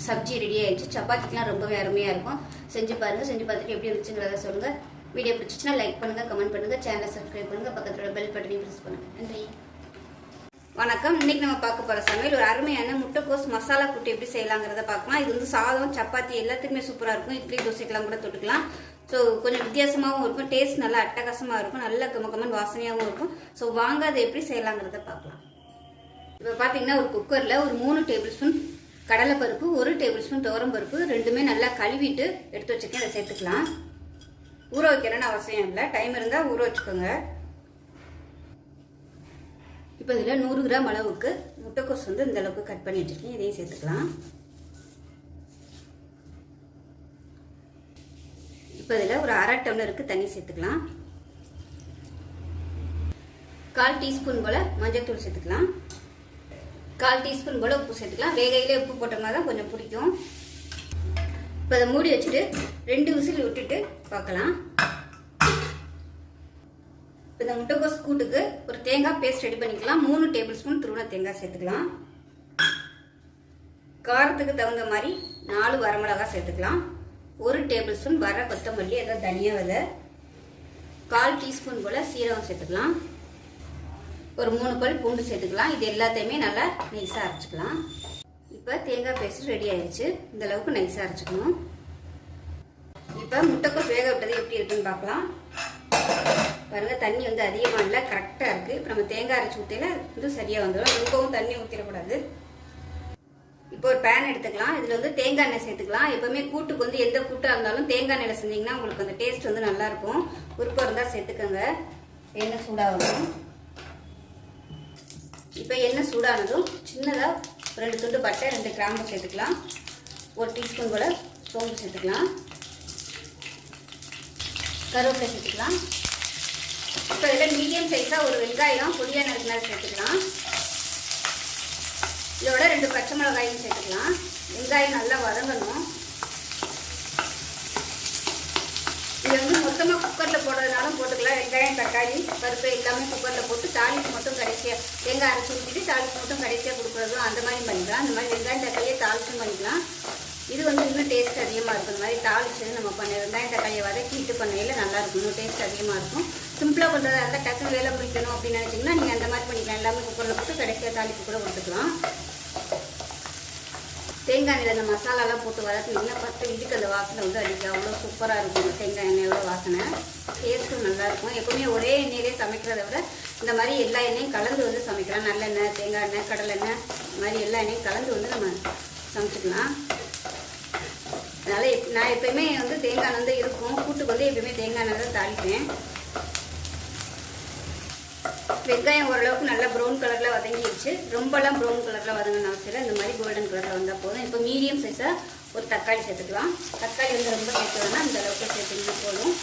சப்ஜி ரெடி ஆகிடுச்சு. சப்பாத்திக்கெலாம் ரொம்பவே அருமையாக இருக்கும். செஞ்சு பாருங்கள். செஞ்சு பார்த்துட்டு எப்படி இருந்துச்சுங்கிறத சொல்லுங்கள். வீடியோ பிடிச்சிச்சுன்னா லைக் பண்ணுங்கள், கமெண்ட் பண்ணுங்கள், சேனலை சப்ஸ்கிரைப் பண்ணுங்கள், பக்கத்தில் பெல் பட்டனையும் ப்ரெஸ் பண்ணுங்கள். நன்றி. வணக்கம். இன்னைக்கு நம்ம பார்க்க போகிற சமையல் ஒரு அருமையான முட்டைக்கோஸ் மசாலா கூட்டு எப்படி செய்யலாங்கிறத பார்க்கலாம். இது வந்து சாதம், சப்பாத்தி எல்லாத்துக்குமே சூப்பராக இருக்கும். இட்லி, தோசைக்கெல்லாம் கூட தொட்டுக்கலாம். ஸோ கொஞ்சம் வித்தியாசமாகவும் இருக்கும். டேஸ்ட் நல்லா அட்டகாசமாக இருக்கும். நல்ல கமகமன் வாசனையாகவும் இருக்கும். ஸோ வாங்க அதை எப்படி செய்யலாங்கிறத பார்க்கலாம். இப்போ பார்த்தீங்கன்னா ஒரு குக்கரில் ஒரு 3 டேபிள் ஸ்பூன் கடலைப்பருப்பு, 1 டேபிள் ஸ்பூன் துவரம்பருப்பு ரெண்டுமே நல்லா கழுவிட்டு எடுத்து வச்சுருக்கேன். அதை சேர்த்துக்கலாம். ஊற வைக்கிறேன்னு அவசியம் இல்லை. டைம் இருந்தால் ஊற வச்சுக்கோங்க. இப்போ இதில் 100 கிராம் அளவுக்கு முட்டைக்கோஸ் வந்து இந்த அளவுக்கு கட் பண்ணி வச்சுருக்கேன். இதையும் சேர்த்துக்கலாம். இப்போ இதில் ஒரு 1/2 டம்ளருக்கு தண்ணி சேர்த்துக்கலாம். 1/4 டீஸ்பூன் போல் மஞ்சள்தூள் சேர்த்துக்கலாம். 1/4 டீஸ்பூன் போல் உப்பு சேர்த்துக்கலாம். வேகையிலே உப்பு போட்டோம்னா தான் கொஞ்சம் பிடிக்கும். இப்போ அதை மூடி வச்சுட்டு 2 விசில் விட்டுட்டு பார்க்கலாம். இப்போ இந்த முட்டைக்கோஸ் கூட்டுக்கு ஒரு தேங்காய் பேஸ்ட் ரெடி பண்ணிக்கலாம். 3 டேபிள் ஸ்பூன் துருவன தேங்காய் சேர்த்துக்கலாம். காரத்துக்கு தகுந்த மாதிரி 4 வரமிளகாய் சேர்த்துக்கலாம். 1 டேபிள் ஸ்பூன் வர கொத்தமல்லி, அதாவது தனியா விதை, 1/4 டீஸ்பூன் போல் சீரகம் சேர்த்துக்கலாம். ஒரு 3 பல் பூண்டு சேர்த்துக்கலாம். இது எல்லாத்தையுமே நல்லா நைஸாக அரைச்சிக்கலாம். இப்போ தேங்காய் பேஸ்ட் ரெடி ஆயிடுச்சு. இந்த அளவுக்கு நைஸாக அரைச்சிக்கணும். இப்போ முட்டைக்கோஸ் வேக விட்டது எப்படி இருக்குன்னு பார்க்கலாம். பாருங்க, தண்ணி வந்து அதிகமாக இல்லை, கரெக்டாக இருக்குது. இப்போ நம்ம தேங்காய் அரைச்சி ஊற்றில வந்து சரியாக வந்துடும். ரொம்பவும் தண்ணி ஊற்றிடக்கூடாது. இப்போ ஒரு பேன் எடுத்துக்கலாம். இதில் வந்து தேங்காய் எண்ணெய் சேர்த்துக்கலாம். எப்பவுமே கூட்டுக்கு வந்து எந்த கூட்டாக இருந்தாலும் தேங்காய் எண்ணெயில் செஞ்சிங்கன்னா உங்களுக்கு அந்த டேஸ்ட் வந்து நல்லாயிருக்கும். விருப்பம் இருந்தால் சேர்த்துக்கோங்க. எண்ணெய் சூடாகணும். இப்போ எண்ணெய் சூடானதும் சின்னதாக 2 துண்டு பட்டை, 2 கிராம்பு சேர்த்துக்கலாம். 1 டீஸ்பூன் போல் சோம்பு சேர்த்துக்கலாம். கருவேப்பிலை சேர்த்துக்கலாம். இப்போ இதில் மீடியம் சைஸாக ஒரு வெங்காயம் பொடியாக நறுக்கினா சேர்த்துக்கலாம். இதோட 2 பச்சை மிளகாயும் சேர்த்துக்கலாம். வெங்காயம் நல்லா வதங்கணும். இது வந்து மொத்தமாக குக்கரில் போடுறதுனாலும் போட்டுக்கலாம். வெங்காயம், தக்காளி, பருப்பு எல்லாமே குக்கரில் போட்டு தாளிப்பு மட்டும் கடைசியாக தேங்காய் அரைச்சி ஊற்றிட்டு தாளிப்பு மட்டும் கடைசியாக கொடுக்குறதும் அந்த மாதிரி பண்ணிக்கலாம். அந்த மாதிரி வெங்காயம் தக்காளியை தாளிச்சும் பண்ணிக்கலாம். இது வந்து இன்னும் டேஸ்ட் அதிகமாக இருக்கும். இந்த மாதிரி தாளிச்சு நம்ம வெங்காயம் தக்காளியை வதக்கிட்டு பண்ணையில் நல்லாயிருக்கும். இன்னும் டேஸ்ட் அதிகமாக இருக்கும். சிம்பிளாக பண்ணுறதா இருந்தால் டக்குன்னு வேலை முடிக்கணும் அப்படின்னு நினச்சிங்கன்னா நீங்கள் அந்த மாதிரி பண்ணிக்கலாம். எல்லாமே குக்கரில் போட்டு கடைசியாக தாளிப்பு கூட கொடுத்துக்கலாம். தேங்காய் எண்ணெயில் அந்த மசாலாலாம் போட்டு வதக்கினீங்கன்னா 10 வீட்டுக்கு அந்த வாசனை வந்து அடிக்கும். அவ்வளோ சூப்பராக இருக்கும் தேங்காய் எண்ணெயோட வாசனை. டேஸ்ட்டும் நல்லாயிருக்கும். எப்பவுமே ஒரே எண்ணெயிலே சமைக்கிறத விட இந்த மாதிரி எல்லா எண்ணெயும் கலந்து வந்து சமைக்கலாம். நல்லெண்ணெய், தேங்காய் எண்ணெய், கடலெண்ணெய், இந்த மாதிரி எல்லா எண்ணெயும் கலந்து வந்து நம்ம சமைச்சிக்கலாம். அதனால் நான் எப்பயுமே வந்து தேங்காய் எண்ணெய் தான் இருக்கும். கூட்டுக்கு வந்து எப்பயுமே தேங்காய் எண்ணெய் தான் தாளிப்பேன். வெங்காயம் ஓரளவுக்கு நல்லா ப்ரௌன் கலரில் வதங்கிடுச்சு. ரொம்பலாம் ப்ரௌன் கலரில் வதங்கணும் அவசியம் இல்லை. இந்த மாதிரி கோல்டன் கலரில் வந்தால் போதும். இப்போ மீடியம் சைஸாக ஒரு தக்காளி சேர்த்துக்கலாம். தக்காளி வந்து ரொம்ப சேர்த்துக்கணும்னா இந்த அளவுக்கு சேர்த்துக்கிட்டு போதும்.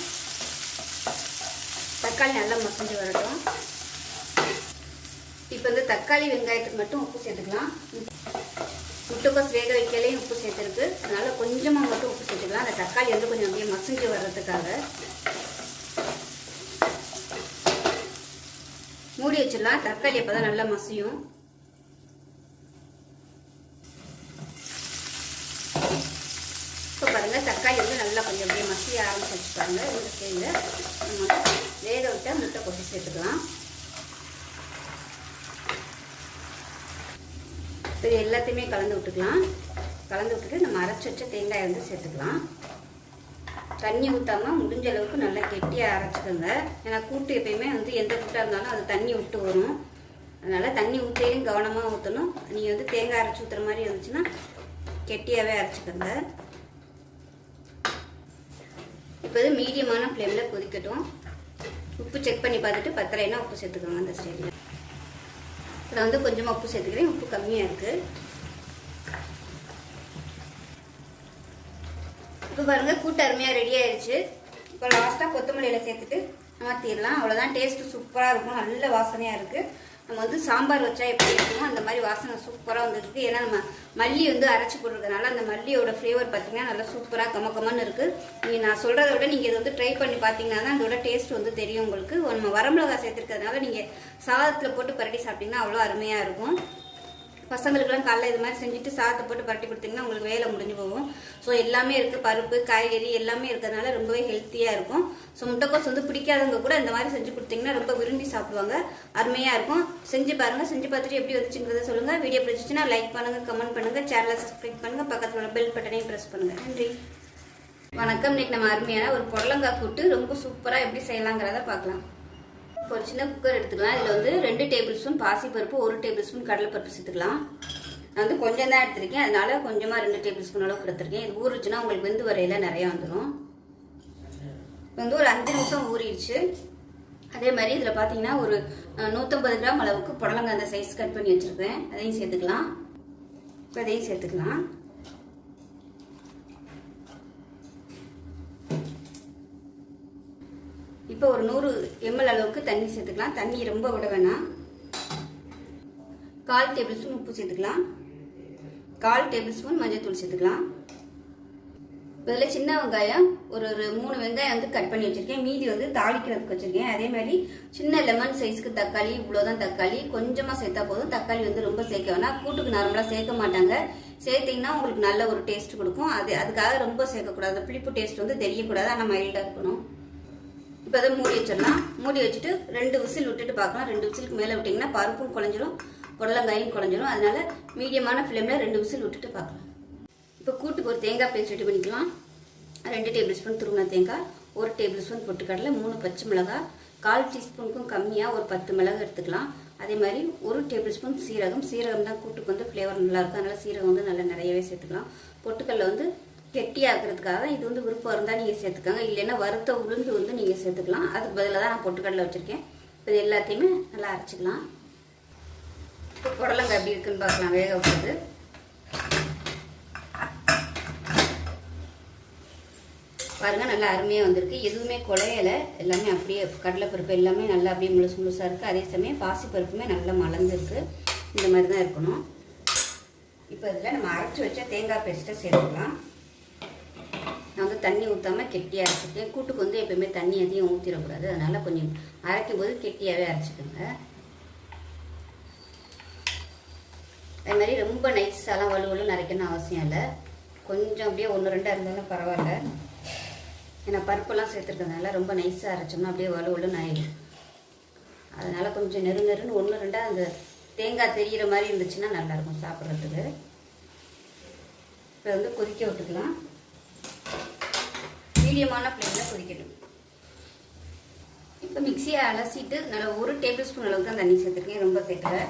தக்காளி நல்லா மசிஞ்சு வரட்டும். இப்போ வந்து தக்காளி வெங்காயத்துக்கு மட்டும் உப்பு சேர்த்துக்கலாம். முட்டைக்கோஸ் வேக வைக்கலையும் உப்பு சேர்த்துருக்கு. அதனால் கொஞ்சமாக மட்டும் உப்பு சேர்த்துக்கலாம். அந்த தக்காளி வந்து கொஞ்சம் அப்படியே மசிஞ்சு வர்றதுக்காக. மூடி வச்சிடலாம். தக்காளி அப்போ தான் நல்லா மசியும். இப்போ பாருங்கள், தக்காளி வந்து நல்லா கொஞ்சம் அப்படியே மசிய ஆரம்பிச்சு பாருங்க. இந்த ஸ்டேஜில் நம்ம வேக விட்ட முட்டைக்கோஸ் சேர்த்துக்கலாம். இது எல்லாத்தையுமே கலந்து விட்டுக்கலாம். கலந்து விட்டுட்டு நம்ம அரைச்சி வச்ச தேங்காயை வந்து சேர்த்துக்கலாம். தண்ணி ஊற்றாமல் முடிஞ்ச அளவுக்கு நல்லா கெட்டியாக அரைச்சிக்கோங்க. ஏன்னா கூட்டு எப்பயுமே வந்து எந்த கூட்டாக இருந்தாலும் அது தண்ணி விட்டு வரும். அதனால் தண்ணி ஊற்றையிலும் கவனமாக ஊற்றணும். நீங்கள் வந்து தேங்காய் அரைச்சி ஊற்றுற மாதிரி இருந்துச்சுன்னா கெட்டியாகவே அரைச்சிக்கோங்க. இப்போ இது மீடியமான ஃப்ளேமில் கொதிக்கட்டும். உப்பு செக் பண்ணி பார்த்துட்டு பத்தலைன்னா உப்பு சேர்த்துக்கோங்க. அந்த ஸ்டேஜில் இதில் வந்து கொஞ்சமாக உப்பு சேர்த்துக்கிறேன். உப்பு கம்மியாக இருக்குது. இப்போ பாருங்கள் கூட்டு அருமையாக ரெடி ஆயிடுச்சு. இப்போ லாஸ்ட்டாக கொத்தமல்லியில் சேர்த்துட்டு மாற்றிடலாம். அவ்வளோதான். டேஸ்ட்டு சூப்பராக இருக்கும். நல்ல வாசனையாக இருக்குது. நம்ம வந்து சாம்பார் வச்சா எப்படி இருக்குமோ அந்த மாதிரி வாசனை சூப்பராக வந்துருக்கு. ஏன்னா நம்ம மல்லி வந்து அரைச்சி போட்டுருக்கனால அந்த மல்லியோட ஃப்ளேவர் பார்த்தீங்கன்னா நல்லா சூப்பராக கமக்கமன்னு இருக்குது. நீங்கள் நான் சொல்கிறத விட நீங்கள் இதை வந்து ட்ரை பண்ணி பார்த்தீங்கன்னா தான் அதோட டேஸ்ட் வந்து தெரியும் உங்களுக்கு. நம்ம வரமிளகா சேர்த்துருக்கிறதுனால நீங்கள் சாதத்தில் போட்டு பரட்டி சாப்பிட்டிங்கன்னா அவ்வளோ அருமையாக இருக்கும். பசங்களுக்கெல்லாம் காலைல இது மாதிரி செஞ்சுட்டு சாதத்தை போட்டு பரட்டி கொடுத்தீங்கன்னா உங்களுக்கு வேலை முடிஞ்சு போகும். ஸோ எல்லாமே இருக்குது. பருப்பு காய்கறி எல்லாமே இருக்கிறதுனால ரொம்பவே ஹெல்த்தியாக இருக்கும். ஸோ முட்டைக்கோஸ் வந்து பிடிக்காதவங்க கூட இந்த மாதிரி செஞ்சு கொடுத்தீங்கன்னா ரொம்ப விரும்பி சாப்பிடுவாங்க. அருமையாக இருக்கும். செஞ்சு பாருங்கள். செஞ்சு பார்த்துட்டு எப்படி வந்துச்சுங்கிறத சொல்லுங்கள். வீடியோ பிடிச்சிச்சுன்னா லைக் பண்ணுங்கள், கமெண்ட் பண்ணுங்கள், சேனலை சப்ஸ்கிரைப் பண்ணுங்கள், பக்கத்தில் உள்ள பெல் பட்டனையும் ப்ரெஸ் பண்ணுங்கள். நன்றி. வணக்கம். இன்னைக்கு நம்ம அருமையான ஒரு புடலங்காய் கூட்டு ரொம்ப சூப்பராக எப்படி செய்யலாங்கிறத பார்க்கலாம். ஒரு சின்ன குக்கர் எடுத்துக்கலாம். இதில் வந்து 2 டேபிள் ஸ்பூன் பாசிப்பருப்பு, 1 டேபிள் ஸ்பூன் கடலைப்பருப்பு சேர்த்துக்கலாம். நான் வந்து கொஞ்சம் தான் எடுத்திருக்கேன். அதனால கொஞ்சமாக 2 டேபிள் ஸ்பூன் அளவுக்கு எடுத்திருக்கேன். இது ஊறிச்சுன்னா உங்களுக்கு வெந்து வரையில நிறையா வந்துடும். வந்து ஒரு 5 நிமிஷம் ஊறிடுச்சு. அதே மாதிரி இதில் பார்த்தீங்கன்னா ஒரு 150 கிராம் அளவுக்கு புடலங்காய் அந்த சைஸ் கட் பண்ணி வச்சுருக்கேன். அதையும் சேர்த்துக்கலாம். இப்போ அதையும் சேர்த்துக்கலாம். இப்போ ஒரு 100 ml அளவுக்கு தண்ணி சேர்த்துக்கலாம். தண்ணி ரொம்ப விட வேணாம். 1/4 டேபிள் ஸ்பூன் உப்பு சேர்த்துக்கலாம். 1/4 டேபிள் ஸ்பூன் மஞ்சள் சேர்த்துக்கலாம். இதில் சின்ன வெங்காயம் ஒரு 3 வெங்காயம் வந்து கட் பண்ணி வச்சுருக்கேன். மீதி வந்து தாளிக்கிறதுக்கு வச்சுருக்கேன். அதே மாதிரி சின்ன லெமன் சைஸ்க்கு தக்காளி, இவ்வளோதான் தக்காளி. கொஞ்சமாக சேர்த்தா போதும். தக்காளி வந்து ரொம்ப சேர்க்க வேணாம். கூட்டுக்கு நார்மலாக சேர்க்க மாட்டாங்க. சேர்த்திங்கன்னா உங்களுக்கு நல்ல ஒரு டேஸ்ட் கொடுக்கும். அதுக்காக ரொம்ப சேர்க்கக்கூடாது. புளிப்பு டேஸ்ட் வந்து தெரியக்கூடாது. ஆனால் மைல்டாக இருக்கணும். இப்போ அதை மூடி வச்சிடலாம். மூடி வச்சுட்டு 2 விசில் விட்டுட்டு பார்க்கலாம். 2 விசிலுக்கு மேலே விட்டிங்கன்னா பருப்பும் குழஞ்சிரும், புடலங்காயும் குழஞ்சிரும். அதனால மீடியமான ஃப்ளேமில் 2 விசில் விட்டுட்டு பார்க்கலாம். இப்போ கூட்டுக்கு ஒரு தேங்காய் பேஸ்ட் ரெடி பண்ணிக்கலாம். 2 டேபிள் ஸ்பூன் துருவின தேங்காய், 1 டேபிள் ஸ்பூன் பொட்டுக்கடலை, 3 பச்சை மிளகாய், 1/4 டீஸ்பூனுக்கும் கம்மியாக ஒரு 10 மிளகு எடுத்துக்கலாம். அதே மாதிரி 1 டேபிள் ஸ்பூன் சீரகம். சீரகம் தான் கூட்டுக்கு வந்து ஃப்ளேவர் நல்லாயிருக்கும். அதனால் சீரகம் வந்து நல்லா நிறையவே சேர்த்துக்கலாம். பொட்டுக்கடலை வந்து கெட்டியாகிறதுக்காக இது வந்து விருப்பம் இருந்தால் நீங்கள் சேர்த்துக்கோங்க. இல்லைன்னா வறுத்த உளுந்து வந்து நீங்கள் சேர்த்துக்கலாம். அதுக்கு பதிலாக தான் நான் பொட்டுக்கடலை வச்சுருக்கேன். இப்போ இது எல்லாத்தையுமே நல்லா அரைச்சிக்கலாம். இப்போ புடலங்காய் எப்படி இருக்குன்னு பார்க்கலாம். வேக வைக்கிறது பாருங்கள். நல்லா அருமையாக வந்திருக்கு. எதுவுமே குழையலை. எல்லாமே அப்படியே கடலைப்பருப்பு எல்லாமே நல்லா அப்படியே முழுசாக இருக்குது. அதே சமயம் பாசிப்பருப்புமே நல்லா மலர்ந்துருக்கு. இந்த மாதிரி தான் இருக்கணும். இப்போ இதில் நம்ம அரைச்சி வச்ச தேங்காய் பேஸ்ட்டை சேர்த்துக்கலாம். நான் வந்து தண்ணி ஊற்றாமல் கெட்டியாக அரைச்சிட்டேன். கூட்டுக்கு வந்து எப்போயுமே தண்ணி அதிகம் ஊற்றிடக்கூடாது. அதனால் கொஞ்சம் அரைக்கும் போது கெட்டியாகவே அரைச்சிக்கோங்க. அது மாதிரி ரொம்ப நைஸாலாம் வலுவலும் அரைக்கணும்னு அவசியம் இல்லை. கொஞ்சம் அப்படியே 1-2 இருந்தாலும் பரவாயில்ல. ஏன்னா பருப்பெல்லாம் சேர்த்துருக்கிறதுனால ரொம்ப நைஸாக அரைச்சோம்னா அப்படியே வலுவலுன்னு ஆயிடும். அதனால் கொஞ்சம் நெருன்னு 1-2 அந்த தேங்காய் தெரிகிற மாதிரி இருந்துச்சுன்னா நல்லாயிருக்கும் சாப்பிட்றதுக்கு. இப்போ வந்து கொதிக்க விட்டுக்கலாம். மீடியமான ஃப்ளேமில் கொதிக்கட்டும். இப்போ மிக்சியை அலசிட்டு நல்லா 1 டேபிள் ஸ்பூன் அளவுக்கு தான் தண்ணி சேர்த்துருக்கேன். ரொம்ப சேர்க்கல.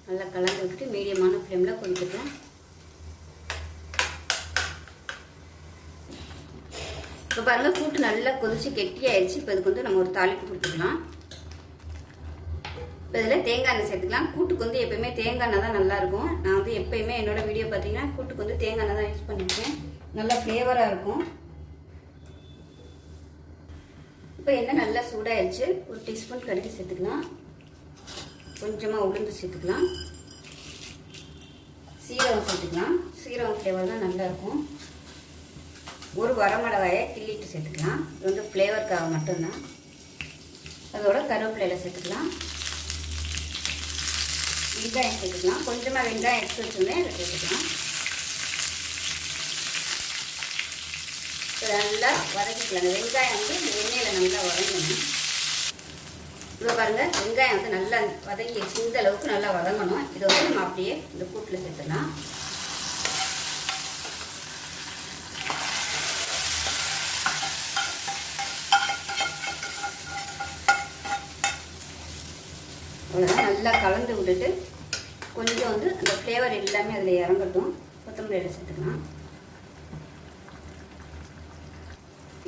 நல்லா கலந்து விட்டுட்டு மீடியமான ஃப்ளேமில் கொதிக்கட்டும். இப்போ பாருங்கள் கூட்டு நல்லா கொதிச்சு கெட்டியாயிடுச்சு. இப்போ இதுக்கு வந்து நம்ம ஒரு தாளிப்பு கொடுத்துக்கலாம். இப்போ இதில் தேங்காய் எண்ணெய் சேர்த்துக்கலாம். கூட்டுக்கு வந்து எப்போயுமே தேங்காய் எண்ணெய் தான் நல்லாயிருக்கும். நான் வந்து எப்போயுமே என்னோட வீடியோ பார்த்தீங்கன்னா கூட்டுக்கு வந்து தேங்காய் எண்ணெய் தான் யூஸ் பண்ணியிருக்கேன். நல்லா ஃப்ளேவராக இருக்கும். இப்போ எண்ணெய் நல்லா சூடாயிடுச்சு. 1 டீஸ்பூன் கடுகு சேர்த்துக்கலாம். கொஞ்சமாக உளுந்து சேர்த்துக்கலாம். சீரகம் சேர்த்துக்கலாம். சீரகம் ஃப்ளேவர் தான் நல்லாயிருக்கும். 1 வரமிளகாயை கிள்ளிட்டு சேர்த்துக்கலாம். இது வந்து ஃப்ளேவருக்காக மட்டும்தான். அதோட கருவேப்பிலையில் சேர்த்துக்கலாம். வெங்காயம் சேர்த்துக்கலாம். கொஞ்சமாக வெங்காயம் எடுத்து வச்சுருந்தேன். அதை சேர்த்துக்கலாம். நல்லா வதக்கிக்கலாம். வெங்காயம் வந்து இந்த எண்ணெயில் நல்லா வதங்கணும். இப்போ பாருங்கள் வெங்காயம் வந்து நல்லா வதங்கிடுச்சு. இந்த அளவுக்கு நல்லா வதங்கணும். இதை வந்து நம்ம அப்படியே இந்த கூட்டில் சேர்த்துக்கலாம். அவ்வளோதான். நல்லா கலந்து விட்டுட்டு கொஞ்சம் வந்து அந்த ஃப்ளேவர் எல்லாமே அதில் இறங்கட்டும். கொத்தமல்லி இலை சேர்த்துக்கலாம்.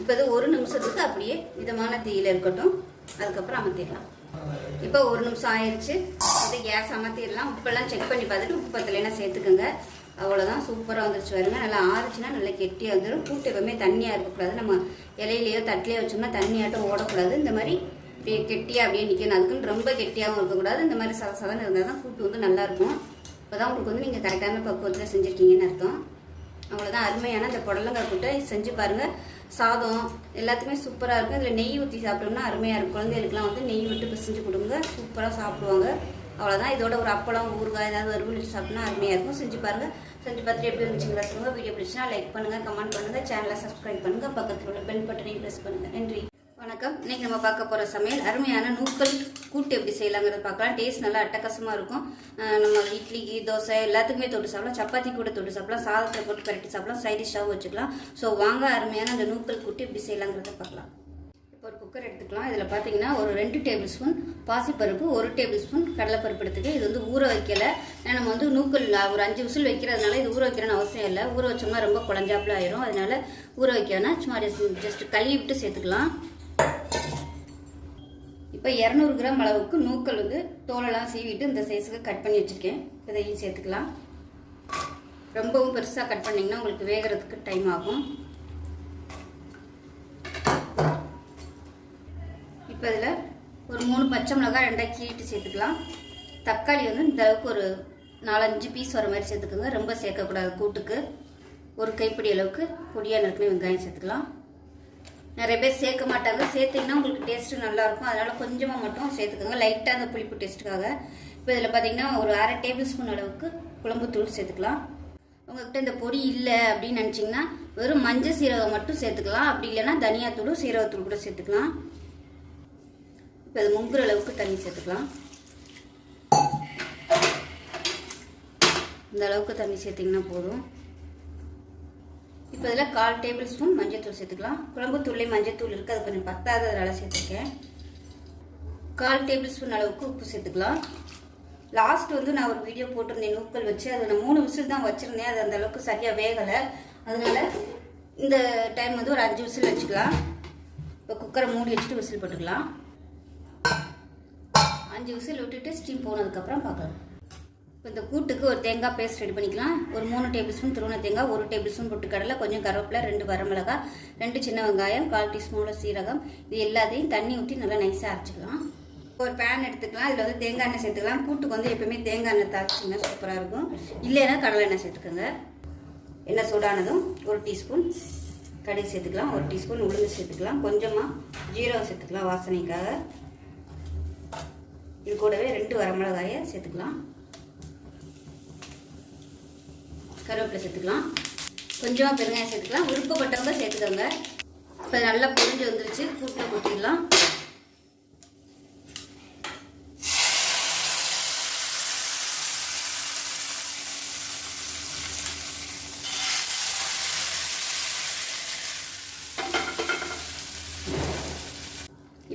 இப்போ இது 1 நிமிஷத்துக்கு அப்படியே மிதமான தீயில் இருக்கட்டும். அதுக்கப்புறம் அமர்த்திடலாம். இப்போ 1 நிமிஷம் ஆயிடுச்சு. அது கேஸ் அமர்த்திடலாம். உப்பெல்லாம் செக் பண்ணி பார்த்துட்டு உப்பு பத்தலைன்னா சேர்த்துக்கோங்க. அவ்வளோதான். சூப்பராக வந்துருச்சு வருங்க. நல்லா ஆறுச்சுன்னா நல்லா கெட்டியாக வந்துடும். கூட்டு எப்பவுமே தண்ணியாக இருக்கக்கூடாது. நம்ம இலையிலையோ தட்டிலையோ வச்சோம்னா தண்ணியாட்டம் ஓடக்கூடாது. இந்த மாதிரி அப்படியே கெட்டியாக அப்படியே நிற்கணும். அதுக்குன்னு ரொம்ப கெட்டியாகவும் இருக்கக்கூடாது. இந்த மாதிரி சதன்னு இருந்தால் தான் கூட்டு வந்து நல்லாயிருக்கும். இப்போ தான் உங்களுக்கு வந்து நீங்கள் கரெக்டான பக்குவத்தில் செஞ்சுருக்கீங்கன்னு அர்த்தம். அவ்வளோதான். அருமையான இந்த புடலங்காய் கூட்டை செஞ்சு பாருங்கள். சாதம் எல்லாத்துக்குமே சூப்பராக இருக்கும். இதில் நெய் ஊற்றி சாப்பிட்டோம்னா அருமையாக இருக்கும். குழந்தைகளுக்குலாம் வந்து நெய் விட்டு பிசைஞ்சு கொடுங்க. சூப்பராக சாப்பிடுவாங்க. அவ்வளோதான். இதோட ஒரு அப்பளம் ஊறுகாய் ஏதாவது வறுவல் வச்சு சாப்பிட்டோம்னா அருமையாக இருக்கும். செஞ்சு பாருங்கள். செஞ்சு பார்த்துட்டு எப்படி இருந்துச்சுங்களா சொல்லுங்கள். வீடியோ பிடிச்சினா லைக் பண்ணுங்கள், கமெண்ட் பண்ணுங்கள், சேனலை சப்ஸ்கிரைப் பண்ணுங்கள், பக்கத்தில் உள்ள பெல் பட்டனையும் ப்ரெஸ் பண்ணுங்கள். நன்றி, வணக்கம். இன்றைக்கி நம்ம பார்க்க போகிற சமையல் அருமையான நூக்கல் கூட்டு எப்படி செய்யலாங்கிறத பார்க்கலாம். டேஸ்ட் நல்லா அட்டகாசமாக இருக்கும். நம்ம இட்லிக்கு, தோசை எல்லாத்துக்குமே தொட்டு சாப்பிடலாம். சப்பாத்தி கூட தொட்டு சாப்பிடலாம். சாதத்தில் போட்டு பரட்டி சாப்பிடலாம். சைடிஷாகவும் வச்சுக்கலாம். ஸோ வாங்க அருமையான அந்த நூக்கல் கூட்டு எப்படி செய்யலாங்கிறத பார்க்கலாம். இப்போ ஒரு குக்கர் எடுத்துக்கலாம். இதில் பார்த்தீங்கன்னா ஒரு 2 டேபிள் ஸ்பூன் பாசிப்பருப்பு, 1 டேபிள் ஸ்பூன் கடலைப்பருப்பு எடுத்துக்க. இது வந்து ஊற வைக்கலை. நம்ம வந்து நூக்கல் ஒரு 5 விசில் வைக்கிறதுனால இது ஊற வைக்கிறன்னு அவசியம் இல்லை. ஊற வச்சோம்னா ரொம்ப குழஞ்சாப்புல ஆயிரும். அதனால ஊற வைக்கணும்னா சும்மா ஜஸ்ட் கழுவி விட்டு சேர்த்துக்கலாம். இப்போ 200 கிராம் அளவுக்கு நூக்கல் வந்து தோலெல்லாம் சீவிட்டு இந்த சைஸுக்கு கட் பண்ணி வச்சுருக்கேன். இதையும் சேர்த்துக்கலாம். ரொம்பவும் பெருசாக கட் பண்ணிங்கன்னா உங்களுக்கு வேகிறதுக்கு டைம் ஆகும். இப்போ இதில் ஒரு 3 பச்சை மிளகாய் 2 கீறிட்டு சேர்த்துக்கலாம். தக்காளி வந்து இந்த அளவுக்கு ஒரு 4-5 பீஸ் வர மாதிரி சேர்த்துக்கோங்க. ரொம்ப சேர்க்கக்கூடாது கூட்டுக்கு. ஒரு கைப்பிடி அளவுக்கு பொடியாக நறுக்கின வெங்காயம் சேர்த்துக்கலாம். நிறைய பேர் சேர்க்க மாட்டாங்க. சேர்த்திங்கன்னா உங்களுக்கு டேஸ்ட்டு நல்லாயிருக்கும். அதனால் கொஞ்சமாக மட்டும் சேர்த்துக்கோங்க, லைட்டாக அந்த புளிப்பு டேஸ்ட்டுக்காக. இப்போ இதில் பார்த்தீங்கன்னா ஒரு 1/2 டேபிள் ஸ்பூன் அளவுக்கு குழம்புத்தூள் சேர்த்துக்கலாம். உங்கள்கிட்ட இந்த பொடி இல்லை அப்படின்னு நினச்சிங்கன்னா வெறும் மஞ்சள் சீரகம் மட்டும் சேர்த்துக்கலாம். அப்படி இல்லைன்னா தனியாத்தூள் சீரகத்தூள் கூட சேர்த்துக்கலாம். இப்போ இது முங்குற அளவுக்கு தண்ணி சேர்த்துக்கலாம். இந்த அளவுக்கு தண்ணி சேர்த்திங்கன்னா போதும். இப்போ இதில் 1/4 டேபிள் ஸ்பூன் மஞ்சள் சேர்த்துக்கலாம். குழம்பு தூள்லேயே மஞ்சள் தூள் இருக்குது. அது கொஞ்சம் பத்தாததுனால சேர்த்துருக்கேன். 1/4 டேபிள் ஸ்பூன் அளவுக்கு உப்பு சேர்த்துக்கலாம். லாஸ்ட் வந்து நான் ஒரு வீடியோ போட்டிருந்தேன் நூக்கல் வச்சு. அது நான் 3 விசில் தான் வச்சுருந்தேன். அது அந்த அளவுக்கு சரியாக வேகலை. அதனால இந்த டைம் வந்து ஒரு 5 விசில் வச்சுக்கலாம். இப்போ குக்கரை மூடி வச்சுட்டு விசில் போட்டுக்கலாம். 5 விசில் விட்டுட்டு ஸ்டீம் போனதுக்கப்புறம் பார்க்கலாம். இப்போ இந்த கூட்டுக்கு ஒரு தேங்காய் பேஸ்ட் ரெடி பண்ணிக்கலாம். ஒரு 3 டேபிள் ஸ்பூன் துருவன தேங்காய், 1 டேபிள் ஸ்பூன் பொட்டுக்கடலை, கொஞ்சம் கருவேப்பிலை, 2 வரமிளகாய், 2 சின்ன வெங்காயம், 1/4 டீஸ்பூன் சீரகம். இது எல்லாத்தையும் தண்ணி ஊற்றி நல்லா நைஸாக அரைச்சிக்கலாம். ஒரு பேன் எடுத்துக்கலாம். இதில் வந்து தேங்காய் எண்ணெய் சேர்த்துக்கலாம். கூட்டுக்கு வந்து எப்பவுமே தேங்காய் எண்ணெய் தாளிச்சிங்கன்னா சூப்பராக இருக்கும். இல்லைன்னா கடலை எண்ணெய் சேர்த்துக்கோங்க. எண்ணெய் சூடானதும் 1 டீஸ்பூன் கடுகு சேர்த்துக்கலாம். 1 டீஸ்பூன் உளுந்து சேர்த்துக்கலாம். கொஞ்சமாக ஜீரகம் சேர்த்துக்கலாம் வாசனைக்காக. இது கூடவே 2 வரமிளகாயை சேர்த்துக்கலாம். கருவேப்பிலை சேர்த்துக்கலாம். கொஞ்சமாக பெருங்காயம் சேர்த்துக்கலாம். விருப்பப்பட்டவங்க சேர்த்துக்கோங்க. இப்போ நல்லா பொரிஞ்சு வந்துருச்சு. கூட்டில் கொட்டிடலாம்.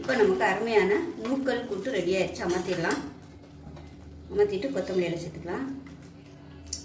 இப்போ நமக்கு அருமையான நூக்கல் கூட்டு ரெடி ஆயிடுச்சு. அமர்த்திடலாம். அமர்த்திட்டு கொத்தமல்லி இலை சேர்த்துக்கலாம்.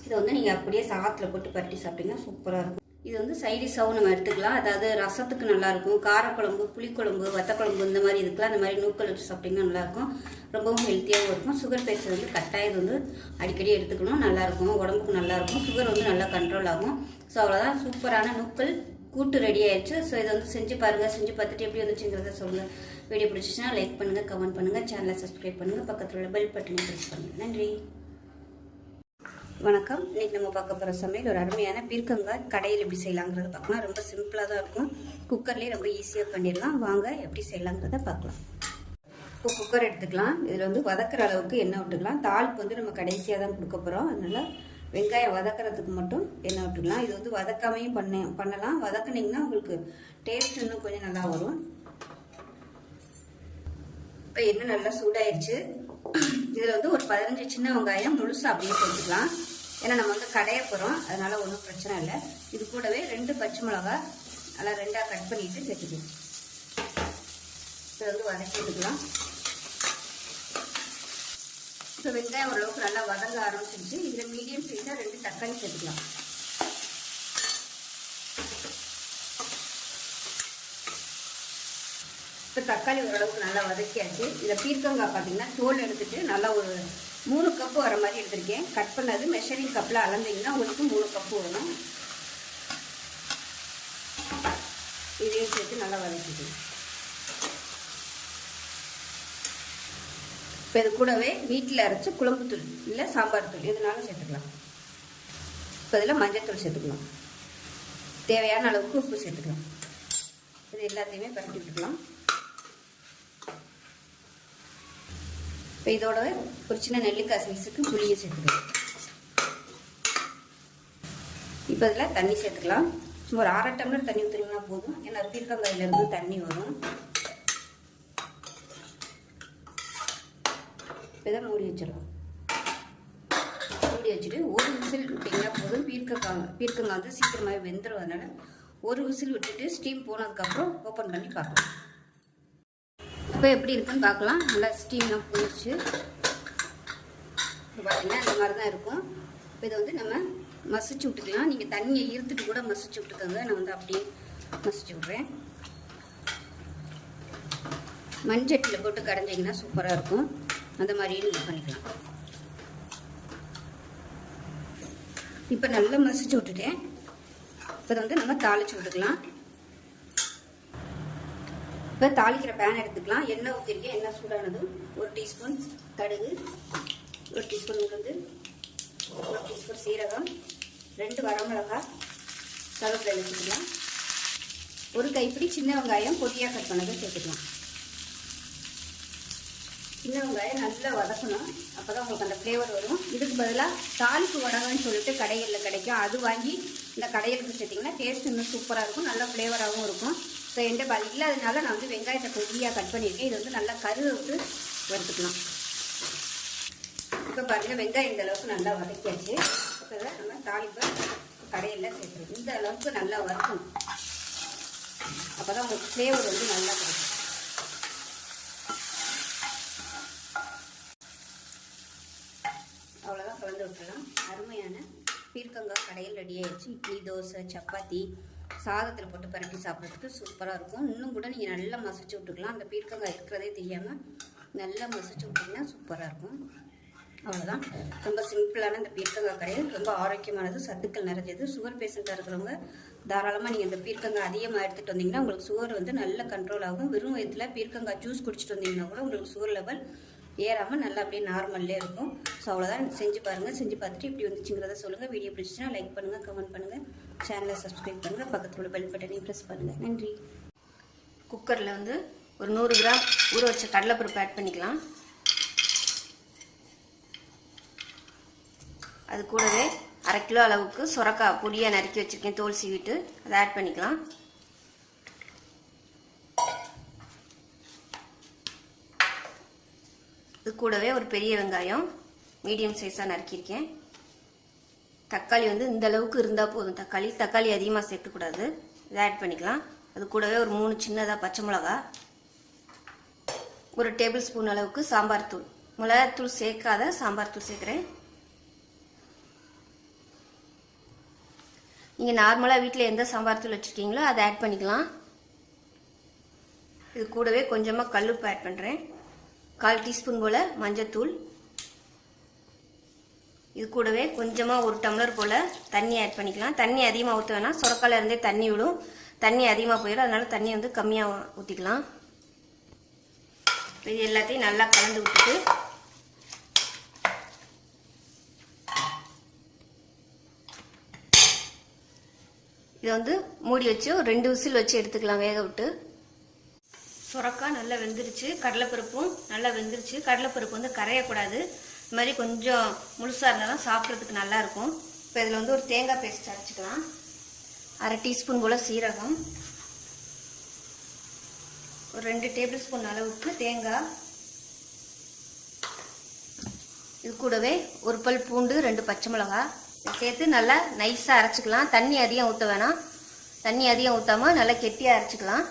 இதை வந்து நீங்கள் அப்படியே சாதத்தில் போட்டு பரட்டி சாப்பிட்டீங்கன்னா சூப்பராக இருக்கும். இது வந்து சைடிஷாகவும் நம்ம எடுத்துக்கலாம். அதாவது ரசத்துக்கு நல்லாயிருக்கும். காரக்குழம்பு, புளிக்குழம்பு, வத்தக்குழம்பு இந்த மாதிரி இதுக்கெலாம் இந்த மாதிரி நூக்கல் வச்சு சாப்பிட்டிங்கன்னா நல்லாயிருக்கும். ரொம்பவும் ஹெல்த்தியாகவும் இருக்கும். சுகர் பேஷண்ட் வந்து கட்டாயம் வந்து அடிக்கடி எடுத்துக்கணும். நல்லாயிருக்கும். உடம்புக்கு நல்லாயிருக்கும். சுகர் வந்து நல்லா கண்ட்ரோல் ஆகும். ஸோ அவ்வளோதான். சூப்பரான நூக்கல் கூட்டு ரெடி ஆயிடுச்சு. ஸோ இதை வந்து செஞ்சு பாருங்கள். செஞ்சு பார்த்துட்டு எப்படி வந்துச்சுங்கிறத சொல்லுங்கள். வீடியோ பிடிச்சிச்சுன்னா லைக் பண்ணுங்கள், கமெண்ட் பண்ணுங்கள், சேனலை சப்ஸ்கிரைப் பண்ணுங்கள், பக்கத்தில் உள்ள பெல் பட்டனை ப்ரெஸ் பண்ணுங்கள். நன்றி, வணக்கம். இன்றைக்கி நம்ம பார்க்க போகிற சமையல் ஒரு அருமையான பீர்க்கங்காய் கடையில் எப்படி செய்யலாங்கிறத பார்க்கலாம். ரொம்ப சிம்பிளாக தான் இருக்கும். குக்கர்லேயே ரொம்ப ஈஸியாக பண்ணிடலாம். வாங்க எப்படி செய்யலாங்கிறத பார்க்கலாம். இப்போ குக்கர் எடுத்துக்கலாம். இதில் வந்து வதக்கிற அளவுக்கு எண்ணெய் விட்டுக்கலாம். தாளிப்பு வந்து நம்ம கடைசியாக தான் கொடுக்க போகிறோம். அதனால் வெங்காயம் வதக்கிறதுக்கு மட்டும் எண்ணெய் விட்டுக்கலாம். இது வந்து வதக்காமையும் பண்ணலாம். வதக்குனிங்கன்னா உங்களுக்கு டேஸ்ட் இன்னும் கொஞ்சம் நல்லா வரும். இப்போ எண்ணெய் நல்லா சூடாயிருச்சு. இதில் வந்து ஒரு 15 சின்ன வெங்காயம் முழுசாக அப்படியே போட்டுக்கலாம். ஏன்னா நம்ம வந்து கடைய போகிறோம். அதனால் ஒன்றும் பிரச்சனை இல்லை. இது கூடவே 2 பச்சை மிளகாய் நல்லா 2ஆக கட் பண்ணிட்டு சேர்த்துக்கலாம். இதை வந்து வதக்கி விட்டுக்கலாம். இப்போ வெங்காயம் ஓரளவுக்கு நல்லா வதங்க ஆரம்பிச்சிருச்சு. இதில் மீடியம் சைஸாக 2 தக்காளி சேர்த்துக்கலாம். இப்போ தக்காளி ஓரளவுக்கு நல்லா வதக்கியாச்சு. இதில் பீர்க்கங்காய் பார்த்தீங்கன்னா தோல் எடுத்துட்டு நல்லா ஒரு 3 கப்பு வர மாதிரி எடுத்திருக்கேன். கட் பண்ணது மெஷரிங் கப்பில் அளந்தீங்கன்னா உங்களுக்கு 3 கப்பு வரும். இதையும் சேர்த்து நல்லா வதக்கிக்கணும். இப்போ இது கூடவே வீட்டில் அரைச்ச குழம்புத்தூள் இல்லை சாம்பார் தூள் எதுனாலும் சேர்த்துக்கலாம். இப்போ இதில் மஞ்சள் சேர்த்துக்கலாம். தேவையான அளவுக்கு உப்பு சேர்த்துக்கலாம். இது எல்லாத்தையுமே பரட்டி விட்டுக்கலாம். இப்போ இதோட ஒரு சின்ன நெல்லிக்காய் சைஸுக்கு புளியை சேர்த்துக்கலாம். இப்போ இதில் தண்ணி சேர்த்துக்கலாம். சும்மா ஒரு 1/2 டம்ளர் தண்ணி ஊற்றினா போதும். ஏன்னா பீர்க்கங்காயிலேருந்து தண்ணி வரும். இப்போ இதை மூடி வச்சிடலாம். மூடி வச்சுட்டு ஒரு விசில் விட்டிங்கன்னா போதும். பீர்க்கங்காய் வந்து சீக்கிரமாகவே வெந்துடும். அதனால் ஒரு விசில் விட்டுட்டு ஸ்டீம் போனதுக்கப்புறம் ஓப்பன் பண்ணி பார்க்கலாம். இப்போ எப்படி இருக்குன்னு பார்க்கலாம். நல்லா ஸ்டீம்லாம் போயிடுச்சு. இப்போ பார்த்தீங்கன்னா இந்த மாதிரி தான் இருக்கும். இப்போ இதை வந்து நம்ம மசிச்சு விட்டுக்கலாம். நீங்கள் தண்ணியை ஈர்த்துட்டு கூட மசிச்சு விட்டுக்கோங்க. நான் வந்து அப்படியே மசிச்சு விட்றேன். மண்சட்டியில் போட்டு கடைஞ்சிங்கன்னா சூப்பராக இருக்கும். அந்த மாதிரியே நீங்கள் பண்ணிக்கலாம். இப்போ நல்லா மசிச்சு விட்டுட்டேன். இப்போ வந்து நம்ம தாளிச்சு விட்டுக்கலாம். இப்போ தாளிக்கிற பேன் எடுத்துக்கலாம். எண்ணெய் ஊற்றிருக்கேன். எண்ணெய் சூடானதும் 1 டீஸ்பூன் கடுகு, 1 டீஸ்பூன் உளுந்து, 1 டீஸ்பூன் சீரகம், 2 வரமிளகாய் கருவேப்பிலை வச்சுக்கலாம். ஒரு கைப்பிடி சின்ன வெங்காயம் பொடியாக கட் பண்ணதை சேர்த்துக்கலாம். சின்ன வெங்காயம் நல்லா வதக்கணும். அப்போ தான் உங்களுக்கு அந்த ஃப்ளேவர் வரும். இதுக்கு பதிலாக தாளிப்பு வடகம்னு சொல்லிட்டு கடைகளில் கிடைக்கும். அது வாங்கி இந்த கடைகளுக்கு சேர்த்திங்கன்னா டேஸ்ட் இன்னும் சூப்பராக இருக்கும். நல்ல ஃப்ளேவராகவும் இருக்கும். ஸோ எந்த பால் இல்லாதனால நான் வந்து வெங்காயத்தை பொடியாக கட் பண்ணியிருக்கேன். இது வந்து நல்லா கருவேப்பிட்டு வறுத்துக்கலாம். இப்போ பாருங்கள் வெங்காயம் இந்த அளவுக்கு நல்லா வதக்கியாச்சு. இப்போ நம்ம தாளிப்பை கடையில் சேர்த்துருக்கோம். இந்த அளவுக்கு நல்லா வறுக்கணும். அப்போ தான் உங்களுக்கு ஃப்ளேவர் வந்து நல்லா கிடைக்கும். அவ்வளோதான், கலந்து விட்டுலாம். அருமையான பீர்க்கங்காய் கடையில் ரெடி ஆயிடுச்சு. இட்லி, தோசை, சப்பாத்தி, சாதத்தில் போட்டு பரட்டி சாப்பிட்றதுக்கு சூப்பராக இருக்கும். இன்னும் கூட நீங்கள் நல்லா மசிச்சு விட்டுக்கலாம். அந்த பீர்க்கங்காய் இருக்கிறதே தெரியாமல் நல்லா மசிச்சு விட்டிங்கன்னா சூப்பராக இருக்கும். அவ்வளோதான். ரொம்ப சிம்பிளான இந்த பீர்க்கங்காய் கடையில் ரொம்ப ஆரோக்கியமானது, சத்துக்கள் நிறைஞ்சது. சுகர் பேஷண்ட்டாக இருக்கிறவங்க தாராளமாக நீங்கள் இந்த பீர்க்கங்காய் அதிகமாக எடுத்துகிட்டு வந்தீங்கன்னா உங்களுக்கு சுகர் வந்து நல்ல கண்ட்ரோல் ஆகும். வெறும் வயிற்றில் பீர்க்கங்காய் ஜூஸ் குடிச்சிட்டு வந்தீங்கன்னா கூட உங்களுக்கு சுகர் லெவல் ஏறாமல் நல்லா அப்படியே நார்மல்லே இருக்கும். ஸோ அவ்வளோதான். செஞ்சு பாருங்கள். செஞ்சு பார்த்துட்டு இப்படி வந்துச்சுங்கிறத சொல்லுங்கள். வீடியோ பிடிச்சிச்சுன்னா லைக் பண்ணுங்கள், கமெண்ட் பண்ணுங்கள், சேனலை சப்ஸ்கிரைப் பண்ணுங்கள், பக்கத்தில் உள்ள பெல் பட்டனையும் ப்ரெஸ் பண்ணுங்கள். நன்றி. குக்கரில் வந்து ஒரு 100 கிராம் ஊற வச்ச கடலைப்பருப்பு ஆட் பண்ணிக்கலாம். அது கூடவே 1/2 கிலோ அளவுக்கு சுரக்காய் பொடியாக நறுக்கி வச்சுருக்கேன், தோல் சீவிட்டு அதை ஆட் பண்ணிக்கலாம். இது கூடவே ஒரு பெரிய வெங்காயம் மீடியம் சைஸாக நறுக்கியிருக்கேன். தக்காளி வந்து இந்த அளவுக்கு இருந்தால் போதும். தக்காளி அதிகமாக சேர்க்கக்கூடாது. இதை ஆட் பண்ணிக்கலாம். அது கூடவே ஒரு 3 சின்னதாக பச்சை மிளகா, ஒரு டேபிள் ஸ்பூன் அளவுக்கு சாம்பார் தூள், மிளகாத்தூள் சேர்க்காத சாம்பார் தூள் சேர்க்குறேன். நீங்கள் நார்மலாக வீட்டில் எந்த சாம்பார் தூள் வச்சுருக்கீங்களோ அதை ஆட் பண்ணிக்கலாம். இது கூடவே கொஞ்சமாக கல்லுப்பு ஆட் பண்ணுறேன். 1/4 டீஸ்பூன் போல் மஞ்சத்தூள். இது கூடவே கொஞ்சமாக 1 டம்ளர் போல் தண்ணி ஆட் பண்ணிக்கலாம். தண்ணி அதிகமாக ஊற்ற வேணாம். சுரக்கால இருந்தே தண்ணி விடும். தண்ணி அதிகமாக போயிடும். அதனால தண்ணி வந்து கம்மியாக ஊற்றிக்கலாம். இது எல்லாத்தையும் நல்லா கலந்து விட்டுட்டு இதை வந்து மூடி வச்சு ஒரு 2 விசில் வச்சு எடுத்துக்கலாம், வேக விட்டு. சுரக்காய் நல்லா வெந்துருச்சு. கடலைப்பருப்பும் நல்லா வெந்துருச்சு. கடலைப்பருப்பு வந்து கரையக்கூடாது. இது மாதிரி கொஞ்சம் முழுசாக இருந்தால் தான் சாப்பிட்றதுக்கு நல்லாயிருக்கும். இப்போ இதில் வந்து ஒரு தேங்காய் பேஸ்ட் அரைச்சிக்கலாம். 1/2 டீஸ்பூன் போல் சீரகம், ஒரு 2 டேபிள் ஸ்பூன் அளவுக்கு தேங்காய், இது கூடவே ஒரு பல் பூண்டு, 2 பச்சை மிளகாய் சேர்த்து நல்லா நைஸாக அரைச்சிக்கலாம். தண்ணி அதிகம் ஊற்ற வேணாம். தண்ணி அதிகம் ஊற்றாமல் நல்லா கெட்டியாக அரைச்சிக்கலாம்.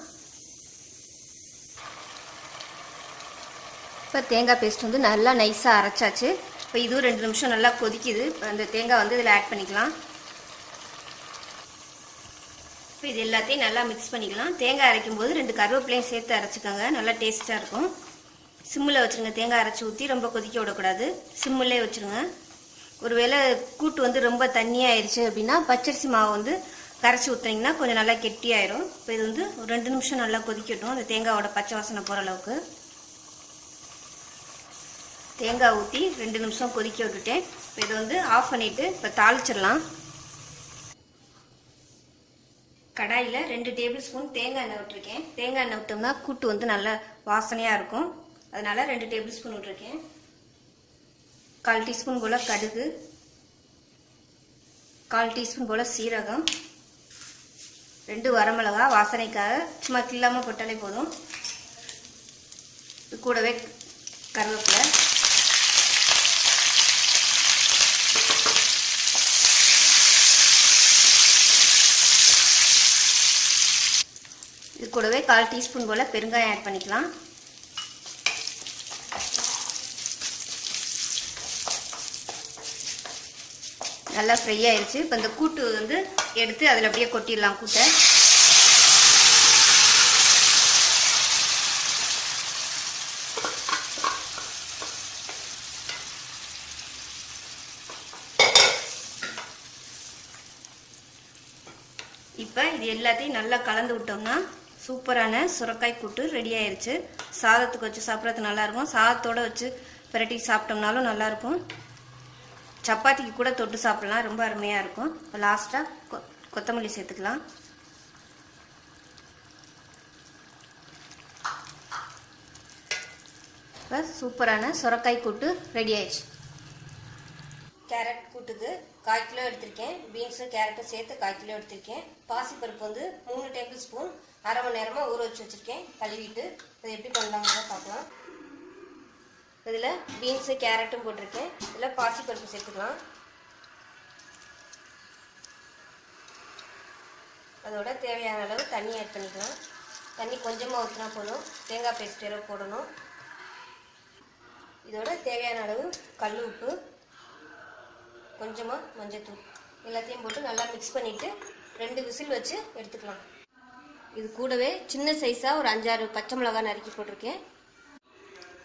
இப்போ தேங்காய் பேஸ்ட் வந்து நல்லா நைஸாக அரைச்சாச்சு. இப்போ இதுவும் 2 நிமிஷம் நல்லா கொதிக்குது. இப்போ அந்த தேங்காய் வந்து இதில் ஆட் பண்ணிக்கலாம். இப்போ இது எல்லாத்தையும் நல்லா மிக்ஸ் பண்ணிக்கலாம். தேங்காய் அரைக்கும் போது 2 கருவேப்பிலையும் சேர்த்து அரைச்சிக்கோங்க, நல்லா டேஸ்ட்டாக இருக்கும். சிம்மில் வச்சுருங்க, தேங்காய் அரைச்சி ஊற்றி ரொம்ப கொதிக்க விடக்கூடாது, சிம்மிலே வச்சுருங்க. ஒருவேளை கூட்டு வந்து ரொம்ப தண்ணியாகிடுச்சு அப்படின்னா பச்சரிசி மாவு வந்து கரைச்சி ஊற்றுனீங்கன்னா கொஞ்சம் நல்லா கெட்டியாயிரும். இப்போ இது வந்து ஒரு 2 நிமிஷம் நல்லா கொதிக்கட்டும், அந்த தேங்காயோட பச்சை வாசனை போகிற அளவுக்கு. தேங்காய் ஊற்றி 2 நிமிஷம் கொதிக்க விட்டுட்டேன். இப்போ இதை வந்து ஆஃப் பண்ணிவிட்டு இப்போ தாளிச்சிடலாம். கடாயில் 2 டேபிள் ஸ்பூன் தேங்காய் எண்ணெய் விட்டுருக்கேன். தேங்காய் எண்ணெய் விட்டோம்னா கூட்டு வந்து நல்லா வாசனையாக இருக்கும், அதனால 2 டேபிள் ஸ்பூன் விட்டுருக்கேன். 1/4 டீஸ்பூன் போல் கடுகு, 1/4 டீஸ்பூன் போல் சீரகம், 2 வரமிளகா வாசனைக்காக சும்மா கில்லாமல் போட்டாலே போதும். இது கூடவே கருவேப்பிலை, இது கூடவே 1/4 டீஸ்பூன் போல் பெருங்காயம் ஆட் பண்ணிக்கலாம். நல்லா ஃப்ரை ஆயிடுச்சு. இப்போ இந்த கூட்டு வந்து எடுத்து அதில் அப்படியே கொட்டிடலாம் கூட்டை. இப்போ இது எல்லாத்தையும் நல்லா கலந்து விட்டோம்னா சூப்பரான சுரக்காய் கூட்டு ரெடி ஆயிடுச்சு. சாதத்துக்கு வச்சு சாப்பிட்றது நல்லாயிருக்கும், சாதத்தோடு வச்சு பிரட்டி சாப்பிட்டோம்னாலும் நல்லாயிருக்கும், சப்பாத்திக்கு கூட தொட்டு சாப்பிடலாம், ரொம்ப அருமையாக இருக்கும். இப்போ லாஸ்ட்டாக கொத்தமல்லி சேர்த்துக்கலாம். இப்போ சூப்பரான சுரக்காய் கூட்டு ரெடி ஆயிடுச்சு. கேரட் கூட்டுக்கு 1/4 கிலோ எடுத்திருக்கேன். பீன்ஸும் கேரட்டும் சேர்த்து 1/4 கிலோ எடுத்திருக்கேன். பாசிப்பருப்பு வந்து 3 டேபிள் ஸ்பூன் அரை மணி நேரமாக ஊற வச்சு வச்சுருக்கேன், கழுவிட்டு. இதை எப்படி பண்ணலாம்னு பார்க்கலாம். இதில் பீன்ஸு கேரட்டும் போட்டிருக்கேன், இதில் பாசிப்பருப்பு சேர்த்துக்கலாம். அதோட தேவையான அளவு தண்ணி ஆட் பண்ணிக்கலாம். தண்ணி கொஞ்சமாக ஊற்றினா போதும், தேங்காய் பேஸ்ட் வேறு போடணும். இதோட தேவையான அளவு கல் உப்பு, கொஞ்சமாக மஞ்சத்தூள் எல்லாத்தையும் போட்டு நல்லா மிக்ஸ் பண்ணிவிட்டு 2 விசில் வச்சு எடுத்துக்கலாம். இது கூடவே சின்ன சைஸாக ஒரு 5-6 பச்சை மிளகாய் நறுக்கி போட்டிருக்கேன்.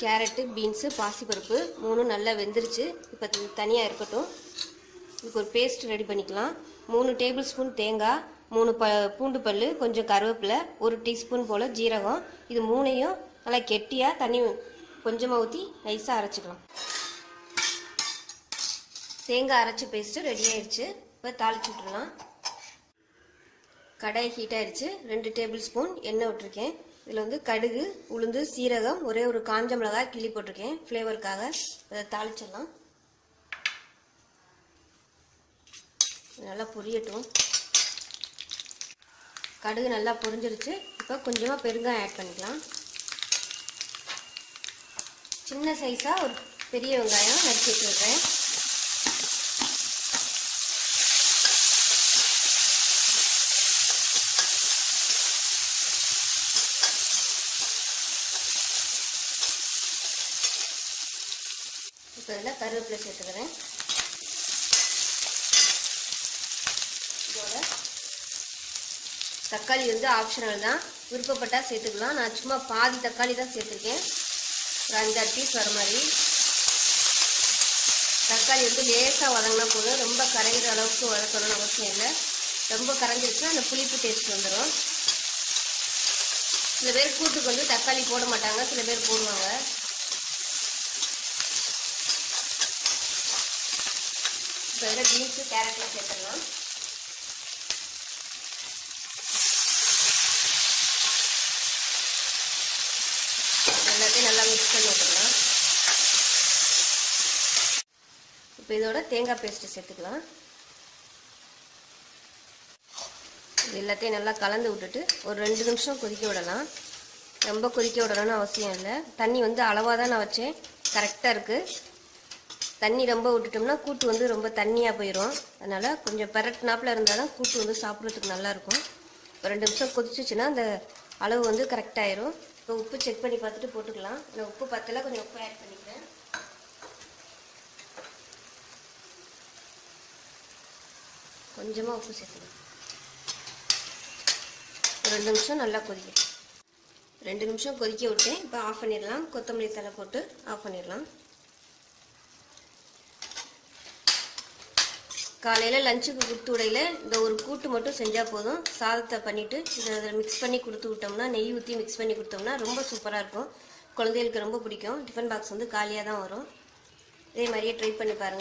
கேரட்டு, பீன்ஸு, பாசிப்பருப்பு 3 நல்லா வெந்துருச்சு. இப்போ தனியாக இருக்கட்டும். இதுக்கு ஒரு பேஸ்ட் ரெடி பண்ணிக்கலாம். 3 டேபிள் ஸ்பூன் தேங்காய், 3 பூண்டு பல், கொஞ்சம் கருவேப்பிலை, 1 டீஸ்பூன் போல் ஜீரகம், இது 3ஐயும் நல்லா கெட்டியாக தண்ணி கொஞ்சமாக ஊற்றி நைஸாக அரைச்சிக்கலாம். தேங்காய் அரைச்சி பேஸ்ட்டு ரெடி ஆயிடுச்சு. இப்போ தாளிச்சு விட்டுடலாம். கடாய் ஹீட் ஆயிடுச்சு. 2 டேபிள் ஸ்பூன் எண்ணெய் விட்டுருக்கேன். இதில் வந்து கடுகு, உளுந்து, சீரகம், ஒரே ஒரு காஞ்ச மிளகாய் கிள்ளி போட்டிருக்கேன் ஃப்ளேவருக்காக. அதை தாளிச்சிடலாம். நல்லா பொரியட்டும். கடுகு நல்லா பொரிஞ்சிருச்சு. இப்போ கொஞ்சமாக பெருங்காயம் ஆட் பண்ணிக்கலாம். சின்ன சைஸாக ஒரு பெரிய வெங்காயம் நறுக்கி வச்சுருக்கேன். இப்போ இதில் கருவேப்பிலை சேர்த்துக்கிறேன். இதோட தக்காளி வந்து ஆப்ஷனல் தான், விருப்பப்பட்டால் சேர்த்துக்கலாம். நான் சும்மா பாதி தக்காளி தான் சேர்த்துருக்கேன், ஒரு 5-6 பீஸ் வர மாதிரி. தக்காளி வந்து லேசாக வதங்கினா போதும், ரொம்ப கரைகிற அளவுக்கு வதக்கணும்னு அவசியம் இல்லை. ரொம்ப கரைஞ்சிருச்சுன்னா அந்த புளிப்பு டேஸ்ட் வந்துடும். சில பேர் கூட்டுக்கு வந்து தக்காளி போட மாட்டாங்க, சில பேர் போடுவாங்க. இப்போ இதில் பீன்ஸு கேரட்லாம் சேர்த்துடலாம். எல்லாத்தையும் நல்லா மிக்ஸ் பண்ணி விட்டுக்கலாம். இப்போ இதோட தேங்காய் பேஸ்ட்டு சேர்த்துக்கலாம். இது எல்லாத்தையும் நல்லா கலந்து விட்டுட்டு ஒரு 2 நிமிஷம் கொதிக்க விடலாம். ரொம்ப கொதிக்க விடணும்னு அவசியம் இல்லை. தண்ணி வந்து அளவாக தான் நான் வச்சேன், கரெக்டாக இருக்குது. தண்ணி ரொம்ப விட்டுட்டோம்னா கூட்டு வந்து ரொம்ப தண்ணியாக போயிடும். அதனால் கொஞ்சம் பெரட்னாப்பில் இருந்தால் தான் கூட்டு வந்து சாப்பிட்றதுக்கு நல்லாயிருக்கும். ஒரு 2 நிமிஷம் கொதிச்சிச்சுன்னா அந்த அளவு வந்து கரெக்டாகிடும். இப்போ உப்பு செக் பண்ணி பார்த்துட்டு போட்டுக்கலாம். நான் உப்பு பத்தல, கொஞ்சம் உப்பு ஆட் பண்ணிக்கிறேன். கொஞ்சமாக உப்பு சேர்த்துக்கலாம். ஒரு 2 நிமிஷம் நல்லா கொதிக்கும். 2 நிமிஷம் கொதிக்க விட்டேன். இப்போ ஆஃப் பண்ணிடலாம். கொத்தமல்லி தழை போட்டு ஆஃப் பண்ணிடலாம். காலையில் லஞ்சுக்கு கொடுத்து விடையில இந்த ஒரு கூட்டு மட்டும் செஞ்சால் போதும். சாதத்தை பண்ணிவிட்டு இதை மிக்ஸ் பண்ணி கொடுத்து விட்டோம்னா, நெய் ஊற்றி மிக்ஸ் பண்ணி கொடுத்தோம்னா ரொம்ப சூப்பராக இருக்கும். குழந்தைகளுக்கு ரொம்ப பிடிக்கும். டிஃபன் பாக்ஸ் வந்து காலியாக தான் வரும். இதே மாதிரியே ட்ரை பண்ணி பாருங்கள்.